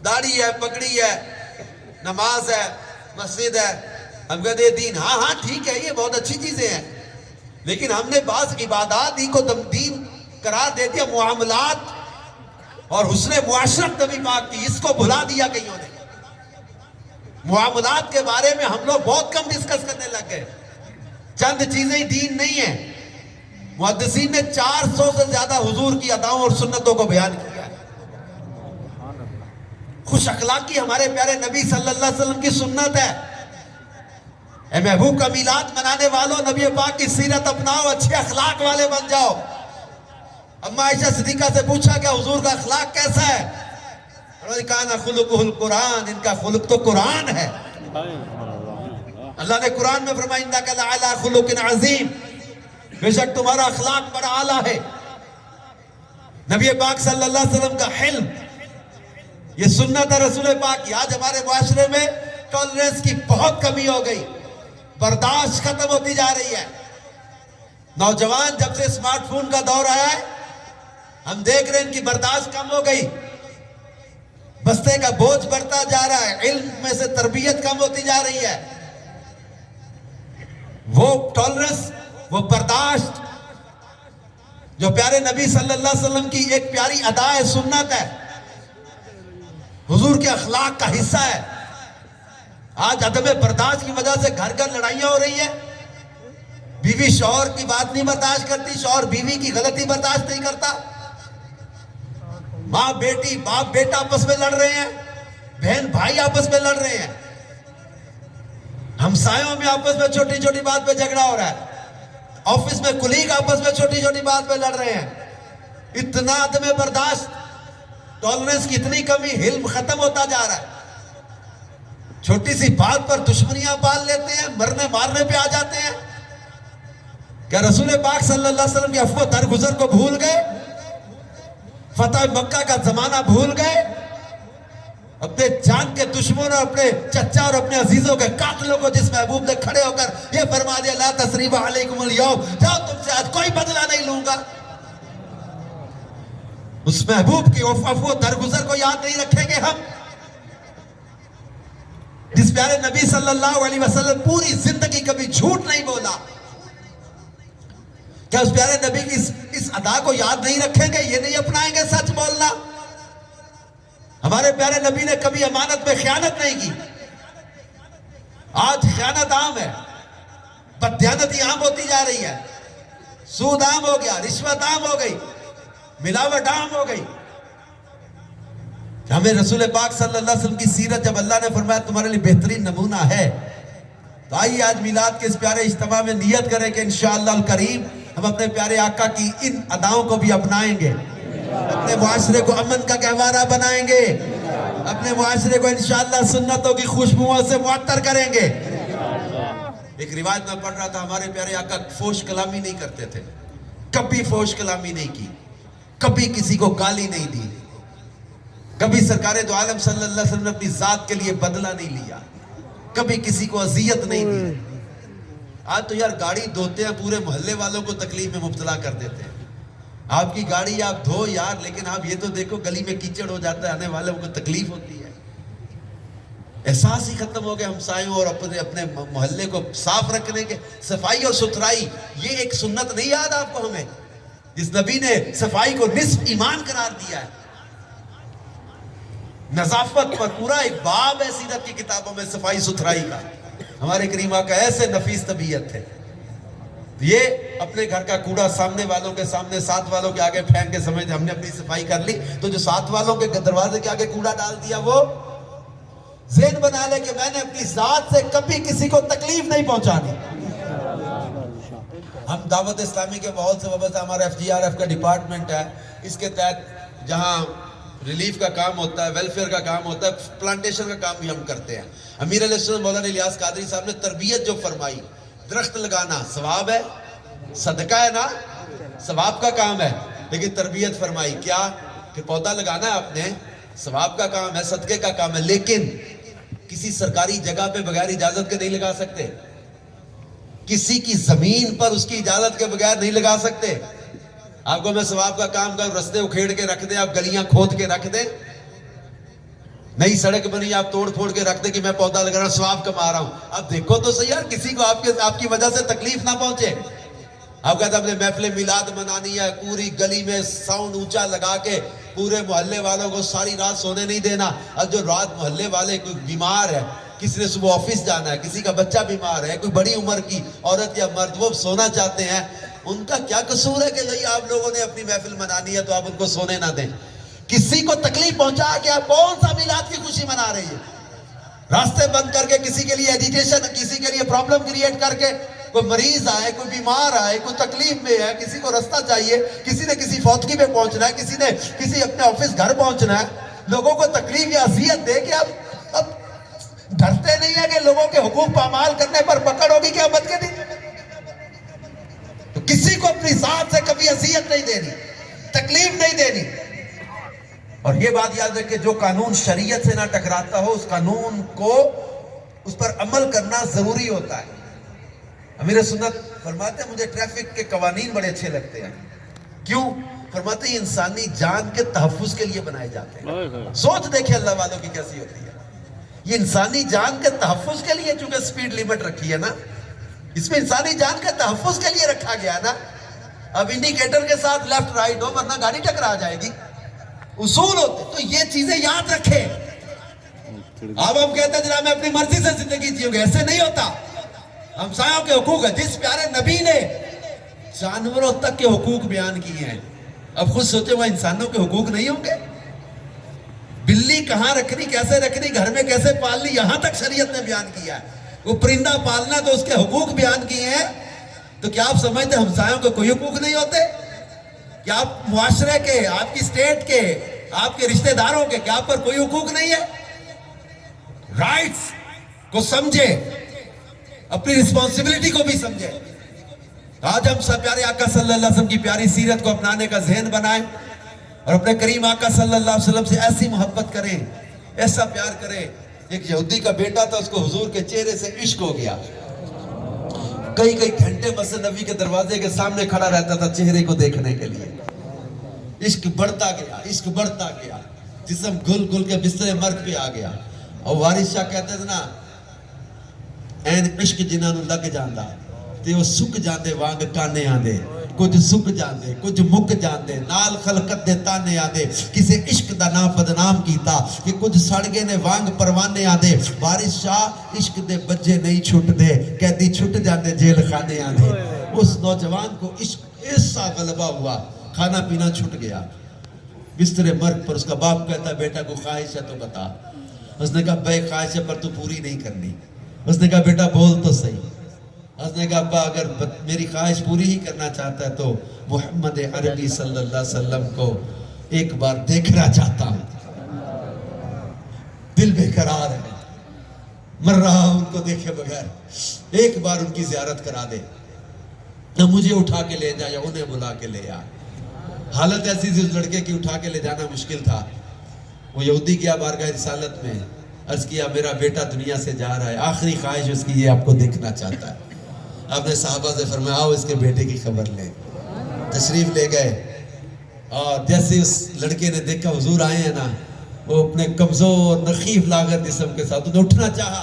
داڑھی ہے، پگڑی ہے، نماز ہے، مسجد ہے، ہم کہتے ہیں دین، ہاں ٹھیک ہے، یہ بہت اچھی چیزیں ہیں، لیکن ہم نے بعض عبادات ہی کو دین قرار دے دیا، معاملات اور حسن معاشرت نبی پاک کی، اس کو بھلا دیا کئیوں نے۔ معاملات کے بارے میں ہم لوگ بہت کم ڈسکس کرنے لگ گئے، چند چیزیں دین نہیں ہیں۔ محدثین نے 400 سے زیادہ حضور کی اداؤں اور سنتوں کو بیان کیا ہے. خوش اخلاقی ہمارے پیارے نبی صلی اللہ علیہ وسلم کی سنت ہے. اے محبوب کا میلاد منانے والوں، نبی پاک کی سیرت اپناؤ، اچھے اخلاق والے بن جاؤ. اما عائشہ صدیقہ سے پوچھا کہ حضور کا اخلاق کیسا ہے؟ انہوں نے کہا نا خلقہ القرآن، ان کا خلق تو قرآن ہے. اللہ نے قرآن میں فرمایا انک لعلی خلق عظیم، بے شک تمہارا اخلاق بڑا اعلیٰ ہے. نبی پاک صلی اللہ علیہ وسلم کا حلم، یہ سنت ہے رسول پاک کی. آج ہمارے معاشرے میں ٹالرنس کی بہت کمی ہو گئی، برداشت ختم ہوتی جا رہی ہے. نوجوان جب سے اسمارٹ فون کا دور آیا ہے، ہم دیکھ رہے ہیں ان کی برداشت کم ہو گئی، بستے کا بوجھ بڑھتا جا رہا ہے، علم میں سے تربیت کم ہوتی جا رہی ہے. وہ ٹالرنس، وہ برداشت جو پیارے نبی صلی اللہ علیہ وسلم کی ایک پیاری ادا ہے، سنت ہے، حضور کے اخلاق کا حصہ ہے. آج عدم برداشت کی وجہ سے گھر گھر لڑائیاں ہو رہی ہیں. بیوی شوہر کی بات نہیں برداشت کرتی، شوہر بیوی کی غلطی برداشت نہیں کرتا، ماں بیٹی، باپ بیٹا آپس میں لڑ رہے ہیں، بہن بھائی آپس میں لڑ رہے ہیں، ہمسایوں میں آپس میں چھوٹی چھوٹی بات پہ جھگڑا ہو رہا ہے، آفس میں کلیگ آپس میں چھوٹی چھوٹی بات پہ لڑ رہے ہیں. اتنا عدم برداشت، ٹالرنس کی اتنی کمی، حلم ختم ہوتا جا رہا ہے. چھوٹی سی بات پر دشمنیاں پال لیتے ہیں، مرنے مارنے پہ آ جاتے ہیں. کیا رسول پاک صلی اللہ علیہ وسلم کی عفو درگزر کو بھول گئے؟ فتح مکہ کا زمانہ بھول گئے؟ اپنے جان کے دشمنوں، اپنے چچا اور اپنے عزیزوں کے قاتلوں کو جس محبوب نے کھڑے ہو کر یہ فرما دیا لا تثریب علیکم اليوم، جاؤ تم سے آج کوئی بدلہ نہیں لوں گا، اس محبوب کی عفو درگزر کو یاد نہیں رکھیں گے ہم؟ جس پیارے نبی صلی اللہ علیہ وسلم پوری زندگی کبھی جھوٹ نہیں بولا، کیا اس پیارے نبی کی اس ادا کو یاد نہیں رکھیں گے؟ یہ نہیں اپنائیں گے سچ بولنا؟ ہمارے پیارے نبی نے کبھی امانت میں خیانت نہیں کی. آج خیانت عام ہے، بددیانتی عام ہوتی جا رہی ہے، سود عام ہو گیا، رشوت عام ہو گئی، ملاوٹ عام ہو گئی. ہمیں رسول پاک صلی اللہ علیہ وسلم کی سیرت جب اللہ نے فرمایا تمہارے لیے بہترین نمونہ ہے، تو آئیے آج میلاد کے اس پیارے اجتماع میں نیت کریں کہ انشاءاللہ الکریم ہم اپنے پیارے آقا کی ان اداؤں کو بھی اپنائیں گے، اپنے معاشرے کو امن کا گہوارہ بنائیں گے، اپنے معاشرے کو انشاءاللہ سنتوں کی خوشبوؤں سے معطر کریں گے. ایک روایت میں پڑھ رہا تھا، ہمارے پیارے آقا فوش کلامی نہیں کرتے تھے، کبھی فوش کلامی نہیں کی، کبھی کسی کو گالی نہیں دی، کبھی سرکار دو عالم صلی اللہ علیہ وسلم نے اپنی ذات کے لیے بدلہ نہیں لیا، کبھی کسی کو اذیت نہیں دی. آج تو یار گاڑی دھوتے ہیں، پورے محلے والوں کو تکلیف میں مبتلا کر دیتے ہیں. آپ کی گاڑی آپ دھو یار، لیکن آپ یہ تو دیکھو گلی میں کیچڑ ہو جاتا ہے، آنے والوں کو تکلیف ہوتی ہے. احساس ہی ختم ہو گیا ہمسایوں اور اپنے محلے کو صاف رکھنے کے. صفائی اور ستھرائی یہ ایک سنت نہیں یاد آپ کو ہمیں، جس نبی نے صفائی کو نصف ایمان قرار دیا ہے. نظافت پر پورا ایک باب ہے سیرت کی کتابوں میں صفائی ستھرائی کا. ہمارے کریم آقا ایسے نفیس طبیعت تھے، یہ اپنے گھر کا کوڑا سامنے والوں کے سامنے، ساتھ والوں کے آگے پھینک کے سمجھتے ہم نے اپنی صفائی کر لی، تو جو ساتھ والوں کے دروازے کے آگے کوڑا ڈال دیا وہ ذہن بنا لے کہ میں نے اپنی ذات سے کبھی کسی کو تکلیف نہیں پہنچانی. ہم دعوت اسلامی کے ماحول سے وابستہ ہمارا FGRF کا ڈپارٹمنٹ ہے، اس کے تحت جہاں ریلیف کا کام ہوتا ہے، ویلفیئر کا کام ہوتا ہے، پلانٹیشن کا کام بھی ہم کرتے ہیں. امیر علیہ السلام مولانا الیاس قادری صاحب نے تربیت جو فرمائی، درخت لگانا ثواب ہے، صدقہ ہے نا، ثواب کا کام ہے، لیکن تربیت فرمائی کیا کہ پودا لگانا ہے آپ نے، ثواب کا کام ہے، صدقے کا کام ہے، لیکن کسی سرکاری جگہ پہ بغیر اجازت کے نہیں لگا سکتے، کسی کی زمین پر اس کی اجازت کے بغیر نہیں لگا سکتے. آپ کو میں ثواب کا کام کروں، رستے اکھیڑ کے رکھ دیں، آپ گلیاں کھود کے رکھ دیں، نئی سڑک بنی آپ توڑ پھوڑ کے رکھ دیں کہ میں پودا لگا رہا ہوں، ثواب کما رہا ہوں. اب دیکھو تو صحیح یار، کسی کو آپ کی وجہ سے تکلیف نہ پہنچے. آپ کہتے ہیں اپنے محفل میلاد منانی ہے، پوری گلی میں ساؤنڈ اونچا لگا کے پورے محلے والوں کو ساری رات سونے نہیں دینا. اب جو رات محلے والے کوئی بیمار ہے، کسی نے صبح آفس جانا ہے، کسی کا بچہ بیمار ہے، کوئی بڑی عمر کی عورت یا مرد وہ سونا چاہتے ہیں، ان کا کیا قصور ہے کہ بھئی آپ لوگوں نے اپنی محفل منانی ہے تو آپ ان کو سونے نہ دیں؟ کسی کو تکلیف پہنچا کے آپ کون سا میلاد کی خوشی منا رہی ہے؟ راستے بند کر کے کسی کے لیے ایجیٹیشن، کسی کے لیے پرابلم کریٹ کر کے، کوئی مریض آئے، کوئی بیمار آئے، کوئی تکلیف میں ہے، کسی کو رستہ چاہیے، کسی نے کسی فوتگی پہ پہنچنا ہے، کسی نے کسی اپنے آفس گھر پہنچنا ہے، لوگوں کو تکلیف یا اذیت دے کے اب ڈرتے نہیں ہے کہ لوگوں کے حقوق پامال کرنے پر پکڑ ہوگی قیامت کے دن؟ تو کسی کو اپنی ذات سے کبھی اذیت نہیں دینی، تکلیف نہیں دینی. اور یہ بات یاد رکھے، جو قانون شریعت سے نہ ٹکراتا ہو اس قانون کو، اس پر عمل کرنا ضروری ہوتا ہے. امیر سنت فرماتے ہیں مجھے ٹریفک کے قوانین بڑے اچھے لگتے ہیں. کیوں؟ فرماتے ہیں انسانی جان کے تحفظ کے لیے بنائے جاتے ہیں. سوچ دیکھیں اللہ والوں کی کیسی ہوتی ہے. یہ انسانی جان کے تحفظ کے لیے، چونکہ سپیڈ لیمٹ رکھی ہے نا، اس میں انسانی جان کے تحفظ کے لیے رکھا گیا نا. اب انڈیکیٹر کے ساتھ لیفٹ رائٹ ہو ورنہ گاڑی ٹکرا جائے گی. اصول ہوتے. تو یہ چیزیں یاد رکھیں. اب ہم کہتے ہیں جناب میں اپنی مرضی سے زندگی جیوں گے، ایسے نہیں ہوتا. ہمسایوں کے حقوق ہے. جس پیارے نبی نے جانوروں تک کے حقوق بیان کیے ہیں، اب خود سوچے وہ انسانوں کے حقوق نہیں ہوں گے؟ بلی کہاں رکھنی، کیسے رکھنی، گھر میں کیسے پالنی، یہاں تک شریعت نے بیان کیا ہے. وہ پرندہ پالنا تو اس کے حقوق بیان کیے ہیں. تو کیا آپ سمجھتے ہیں ہمسایوں کے کوئی حقوق نہیں ہوتے؟ کیا آپ معاشرے کے، آپ کی اسٹیٹ کے، آپ کے رشتہ داروں کے، کیا آپ پر کوئی حقوق نہیں ہے؟ رائٹس کو سمجھے، اپنی رسپانسبلٹی کو بھی سمجھے. آج ہم سب پیارے آقا صلی اللہ علیہ وسلم کی پیاری سیرت کو اپنانے کا ذہن بنائیں اور اپنے کریم آقا صلی اللہ علیہ وسلم سے ایسی محبت کریں، ایسا پیار کریں. ایک یہودی کا بیٹا تھا، اس کو حضور کے چہرے سے عشق ہو گیا. کئی گھنٹے مسجد نبی کے دروازے کے سامنے کھڑا رہتا تھا چہرے کو دیکھنے کے لیے. عشق بڑھتا گیا، عشق بڑھتا گیا، جسم گل گل کے بستر مرگ پہ آ گیا. اور وارث شاہ کہتے تھے نا، این عشق جنہاں نوں لگ جاندا تے وہ سک جاندے وانگ کانے آندے. کچھ سک جاندے، کچھ مک جاندے، نال خلقت دے تانے آندے. کسے عشق دا نام بدنام کیتا کہ کچھ سڑ گئے نے وانگ پروانے آندے. وارث شاہ عشق دے بجے نہیں چھٹ دے، قیدی چھٹ جاندے جیل خانے آندے. اس نوجوان کو عشق ایسا غلبہ ہوا، کھانا پینا چھٹ گیا. بستر مرگ پر اس کا باپ کہتا بیٹا کو خواہش ہے تو بتا. اس نے کہا بے خواہش ہے پر تو پوری نہیں کرنی. اس نے کہا بیٹا بول تو صحیح. اس نے کہا ابا اگر میری خواہش پوری ہی کرنا چاہتا ہے تو محمد عربی صلی اللہ علیہ وسلم کو ایک بار دیکھنا چاہتا ہوں. دل بے قرار ہے، مر رہا ہوں ان کو دیکھے بغیر. ایک بار ان کی زیارت کرا دے، نہ مجھے اٹھا کے لے جا یا انہیں بلا کے لے آ. حالت ایسی تھی اس لڑکے کی اٹھا کے لے جانا مشکل تھا. وہ یہودی کیا بارگاہ رسالت میں عرض کیا میرا بیٹا دنیا سے جا رہا ہے، آخری خواہش اس کی یہ آپ کو دیکھنا چاہتا ہے. آپ نے صحابہ سے فرمایا آؤ اس کے بیٹے کی خبر لیں. تشریف لے گئے اور جیسے اس لڑکے نے دیکھا حضور آئے ہیں نا، وہ اپنے کمزور نخیف لاغر جسم کے ساتھ انہیں اٹھنا چاہا،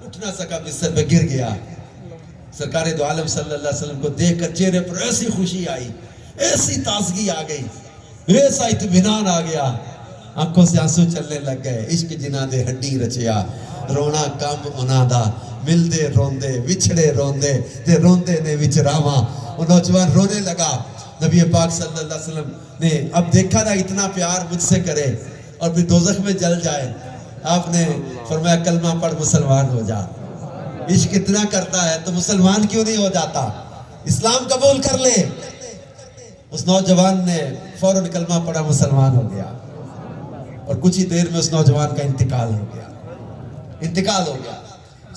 اٹھ نہ سکا، بستر پہ گر گیا. سرکار دو عالم صلی اللہ علیہ وسلم کو دیکھ کر چہرے پر ایسی خوشی آئی، ایسی تازگی آ گئی، ایسا اطمینان آ گیا، آنکھوں سے آنسو چلنے لگ گئے. عشق جنہاں دے ہڈی رچیا، رونا کم انہاں دا، ملدے روندے وچھڑے روندے تے روندے نے وچ راواں. وہ نوجوان رونے لگا. نبی پاک صلی اللہ علیہ وسلم نے اب دیکھا نا اتنا پیار مجھ سے کرے اور پھر دوزخ میں جل جائے. آپ نے فرمایا کلمہ پڑھ مسلمان ہو جا. عشق اتنا کرتا ہے تو مسلمان کیوں نہیں ہو جاتا؟ اسلام قبول کر لے. اس نوجوان نے فوراً کلمہ پڑھا، مسلمان ہو گیا اور کچھ ہی دیر میں اس نوجوان کا انتقال ہو گیا. انتقال ہو گیا.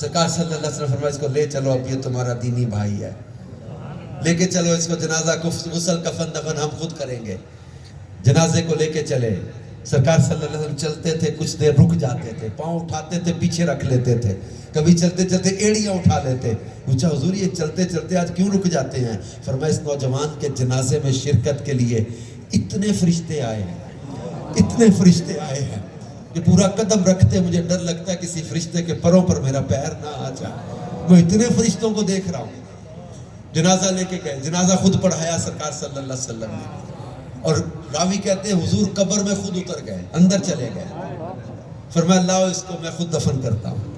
سرکار صلی اللہ علیہ وسلم فرمایا اس کو لے چلو، اب یہ تمہارا دینی بھائی ہے، لے کے چلو اس کو. جنازہ غسل کفن دفن ہم خود کریں گے. جنازے کو لے کے چلے. سرکار صلی اللہ علیہ وسلم چلتے تھے، کچھ دیر رک جاتے تھے، پاؤں اٹھاتے تھے، پیچھے رکھ لیتے تھے، کبھی چلتے چلتے ایڑیاں اٹھا لیتے. پوچھا حضور یہ چلتے چلتے آج کیوں رک جاتے ہیں؟ فرمایا اس نوجوان کے جنازے میں شرکت کے لیے اتنے فرشتے آئے ہیں، اتنے فرشتے آئے ہیں کہ پورا قدم رکھتے مجھے ڈر لگتا ہے کسی فرشتے کے پروں پر میرا پیر نہ آ جائے. میں اتنے فرشتوں کو دیکھ رہا ہوں. جنازہ لے کے گئے، جنازہ خود پڑھایا سرکار صلی اللہ علیہ وسلم نے. اور راوی کہتے ہیں حضور قبر میں خود اتر گئے، اندر چلے گئے. فرمایا لاؤ اس کو میں خود دفن کرتا ہوں.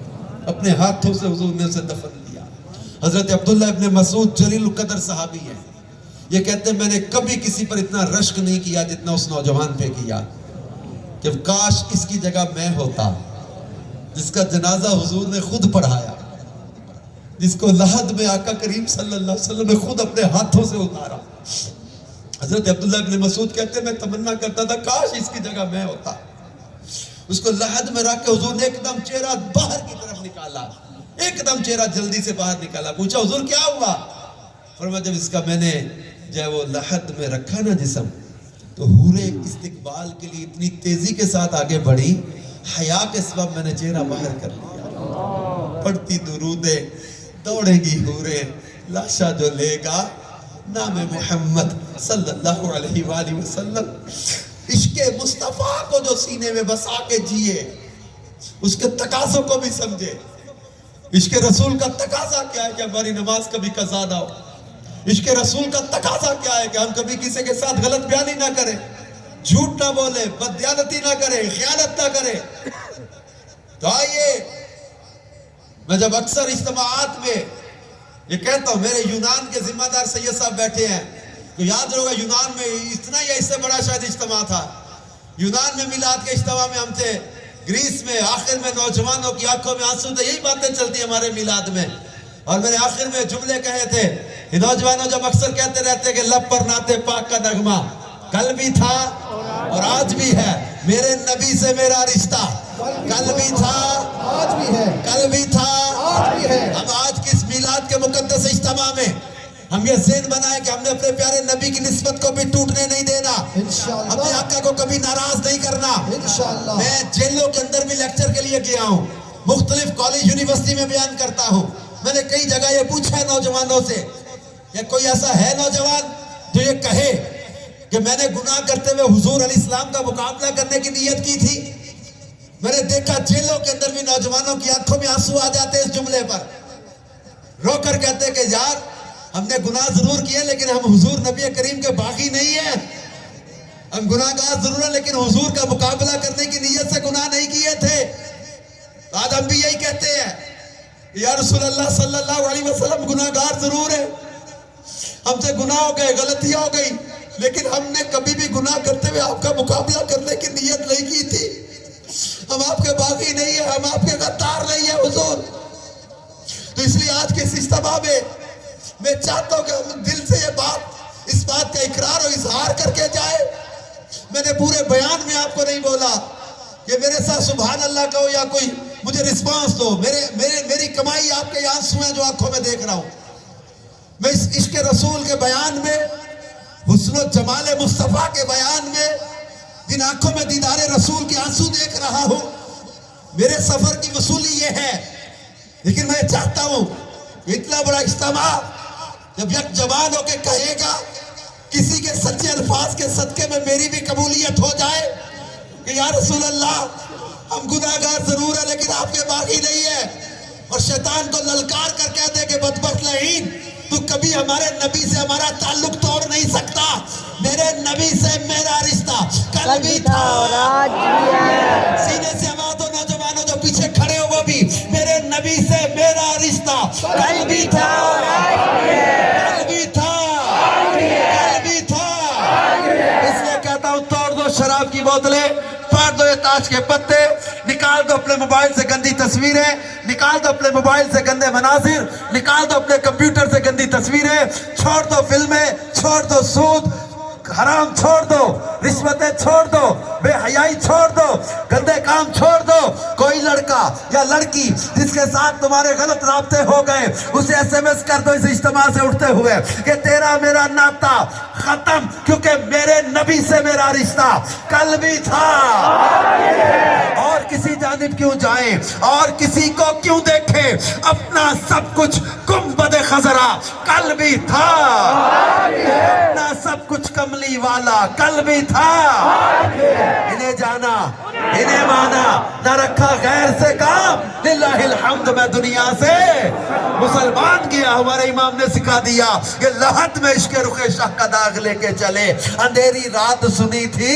اپنے ہاتھوں سے حضور نے اسے دفن کیا. حضرت عبداللہ ابن مسعود جلیل القدر صحابی ہیں. یہ کہتے ہیں میں نے کبھی کسی پر اتنا رشک نہیں کیا جتنا اس نوجوان پہ کیا کہ کاش اس کی جگہ میں ہوتا جس کا جنازہ حضور نے خود پڑھایا, جس کو لحد میں آقا کریم صلی اللہ علیہ وسلم نے خود اپنے ہاتھوں سے اتارا. حضرت عبداللہ ابن مسعود کہتے ہیں میں تمنا کرتا تھا کاش اس کی جگہ میں ہوتا. اس کو لحد میں رکھ کے حضور نے ایک دم چہرہ باہر کی طرف نکالا, ایک دم چہرہ جلدی سے باہر نکالا. پوچھا حضور کیا ہوا؟ فرمایا جب اس کا میں نے جو ہے وہ لحد میں رکھا نا جسم, تو حوریں استقبال کے لیے اتنی تیزی کے ساتھ آگے بڑھی, حیا کے سبب میں نے چہرہ باہر کر لیا. پڑھتی درودیں دوڑے گی حوریں, لاشا جو لے گا نام محمد صلی اللہ علیہ وآلہ وسلم. عشق مصطفیٰ کو جو سینے میں بسا کے جیے, اس کے تقاضوں کو بھی سمجھے. عشق رسول کا تقاضا کیا ہے کہ ہماری نماز کبھی قضا نہ ہو. عشق رسول کا تقاضا کیا ہے کہ ہم کبھی کسی کے ساتھ غلط بیانی نہ کریں, جھوٹ نہ بولے, بددیانتی نہ کرے, خیانت نہ کرے. تو آئیے, میں جب اکثر اجتماعات میں یہ کہتا ہوں, میرے یونان کے ذمہ دار سید صاحب بیٹھے ہیں, تو یاد رہے گا یونان میں اتنا یا اس سے بڑا شاید اجتماع تھا. یونان میں میلاد کے اجتماع میں ہم تھے, گریس میں آخر میں نوجوانوں کی آنکھوں میں آنسو تھے. یہی باتیں چلتی ہمارے میلاد میں. اور میں نے آخر میں جملے کہے تھے, یہ نوجوانوں جب اکثر کہتے رہتے کہ لب پر نعت پاک کا نغمہ, کل بھی تھا اور آج بھی ہے میرے نبی سے میرا رشتہ. کل بھی تھا, آج بھی ہے, کل بھی تھا, آج بھی ہے. ہم آج کی اس میلاد کے مقدس اجتماع میں ہم یہ ذہن بنائیں کہ ہم نے اپنے پیارے نبی کی نسبت کو بھی ٹوٹنے نہیں دینا, انشاءاللہ, اپنے آقا کو کبھی ناراض نہیں کرنا. انشاءاللہ. میں جیلوں کے اندر بھی لیکچر کے لیے گیا ہوں, مختلف کالج یونیورسٹی میں بیان کرتا ہوں. میں نے کئی جگہ یہ پوچھا ہے نوجوانوں سے, یا کوئی ایسا ہے نوجوان جو یہ کہے کہ میں نے گناہ کرتے ہوئے حضور علیہ السلام کا مقابلہ کرنے کی نیت کی تھی. میں نے دیکھا جیلوں کے اندر بھی نوجوانوں کی آنکھوں میں آنسو آ جاتے ہیں اس جملے پر, رو کر کہتے کہ یار ہم نے گناہ ضرور کیے لیکن ہم حضور نبی کریم کے باغی نہیں ہیں. ہم گناہ گار ضرور ہیں لیکن حضور کا مقابلہ کرنے کی نیت سے گناہ نہیں کیے تھے. آج ہم بھی یہی کہتے ہیں, یا رسول اللہ صلی اللہ علیہ وسلم گناہ گار ضرور ہے, ہم سے گناہ ہو گئے, غلطیاں ہو گئی, لیکن ہم نے کبھی بھی گناہ کرتے ہوئے آپ کا مقابلہ کرنے کی نیت نہیں کی تھی. ہم آپ کے باغی نہیں ہیں, ہم آپ کے غدار نہیں ہیں حضور. تو اس لیے آج کے اس اجتماع میں میں چاہتا ہوں کہ ہم دل سے یہ بات, اس بات کا اقرار اور اظہار کر کے جائے. میں نے پورے بیان میں آپ کو نہیں بولا کہ میرے ساتھ سبحان اللہ کہو یا کوئی مجھے رسپانس دو. میری کمائی آپ کے آنسو ہیں جو آنکھوں میں دیکھ رہا ہوں. میں اس عشق رسول کے بیان میں, حسن و جمال مصطفیٰ کے بیان میں, جن آنکھوں میں دیدار رسول کے آنسو دیکھ رہا ہوں, میرے سفر کی وصولی یہ ہے. لیکن میں چاہتا ہوں اتنا بڑا اجتماع جب یک جوان ہو کے کہے گا, کسی کے سچے الفاظ کے صدقے میں میری بھی قبولیت ہو جائے کہ یا رسول اللہ ہم گناہگار ضرور ہیں لیکن آپ کے باغی نہیں ہیں, اور شیطان کو للکار کر کہہ دے کہ بدبخت لعین تو کبھی ہمارے نبی سے ہمارا تعلق توڑ نہیں سکتا. میرے نبی سے میرا رشتہ کل بھی تھا اور آج بھی ہے. سینے سے آواز ہو نوجوانوں جو پیچھے کھڑے ہو وہ بھی, میرے نبی سے میرا رشتہ کل بھی تھا اور آج بھی ہے. کل بھی تھا, کل بھی تھا. اس لیے کہتا ہوں توڑ دو شراب کی بوتلیں, پھاڑ دو یہ تاج کے پتے, نکال دو اپنے موبائل سے گندی تصویریں, نکال دو اپنے موبائل سے گندے مناظر, نکال دو اپنے کمپیوٹر سے گندی تصویریں, چھوڑ دو فلمیں, چھوڑ دو سود حرام, چھوڑ دو رشوتیں, چھوڑ دو بے حیائی, چھوڑ دو گندے کام, چھوڑ دو. کوئی لڑکا یا لڑکی جس کے ساتھ تمہارے غلط رابطے ہو گئے اسے ایس ایم ایس کر دو اس اجتماع سے اٹھتے ہوئے کہ تیرا میرا ناطہ ختم, کیونکہ میرے نبی سے میرا رشتہ کل بھی تھا. اور کسی جانب کیوں جائیں اور کسی کو کیوں دیکھیں, اپنا سب کچھ گنبد خضرا کل بھی تھا, اپنا سب کچھ کملی والا کل بھی تھا. انہیں جانا انہیں مانا, نہ رکھا غیر سے کام, للہ الحمد میں دنیا سے مسلمان کیا. ہمارے امام نے سکھا دیا کہ لحد میں عشق رخ شاہ کا داغ لے کے چلے, اندھیری رات سنی تھی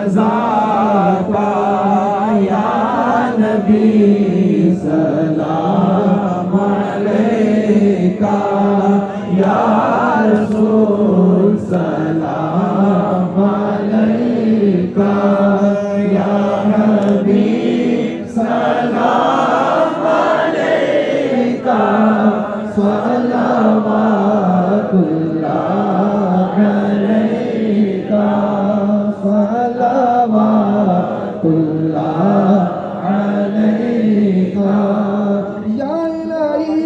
رضا پایا نبی سلام علیکہ یا رسول سلام علیکہ یا حبیب سلام علیکہ صلوات اللہ علیکہ صلوات اللہ علیکہ یا الہی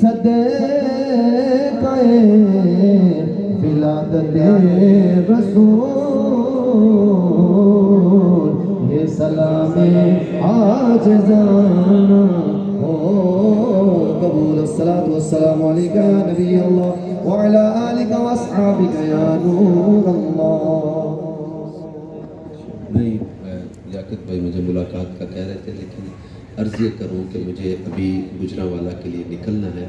صدقہ ولادت رسول یہ سلام عاجزانہ ہو قبول الصلاة والسلام علیکہ یا نبی اللہ وعلی آلک واصحابک یا نور اللہ. نہیں لیاقت بھائی مجھے ملاقات کا کہہ رہے تھے، لیکن عرض یہ کروں کہ مجھے ابھی گجرانوالہ کے لیے نکلنا ہے.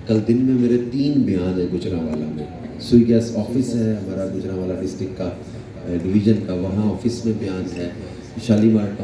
کل دن میں میرے 3 بیان ہیں گجرانوالہ میں. سوئی گیس آفس ہے ہمارا گجرانوالہ ڈسٹرکٹ کا ڈویژن کا، وہاں آفس میں بیان ہے. شالیمار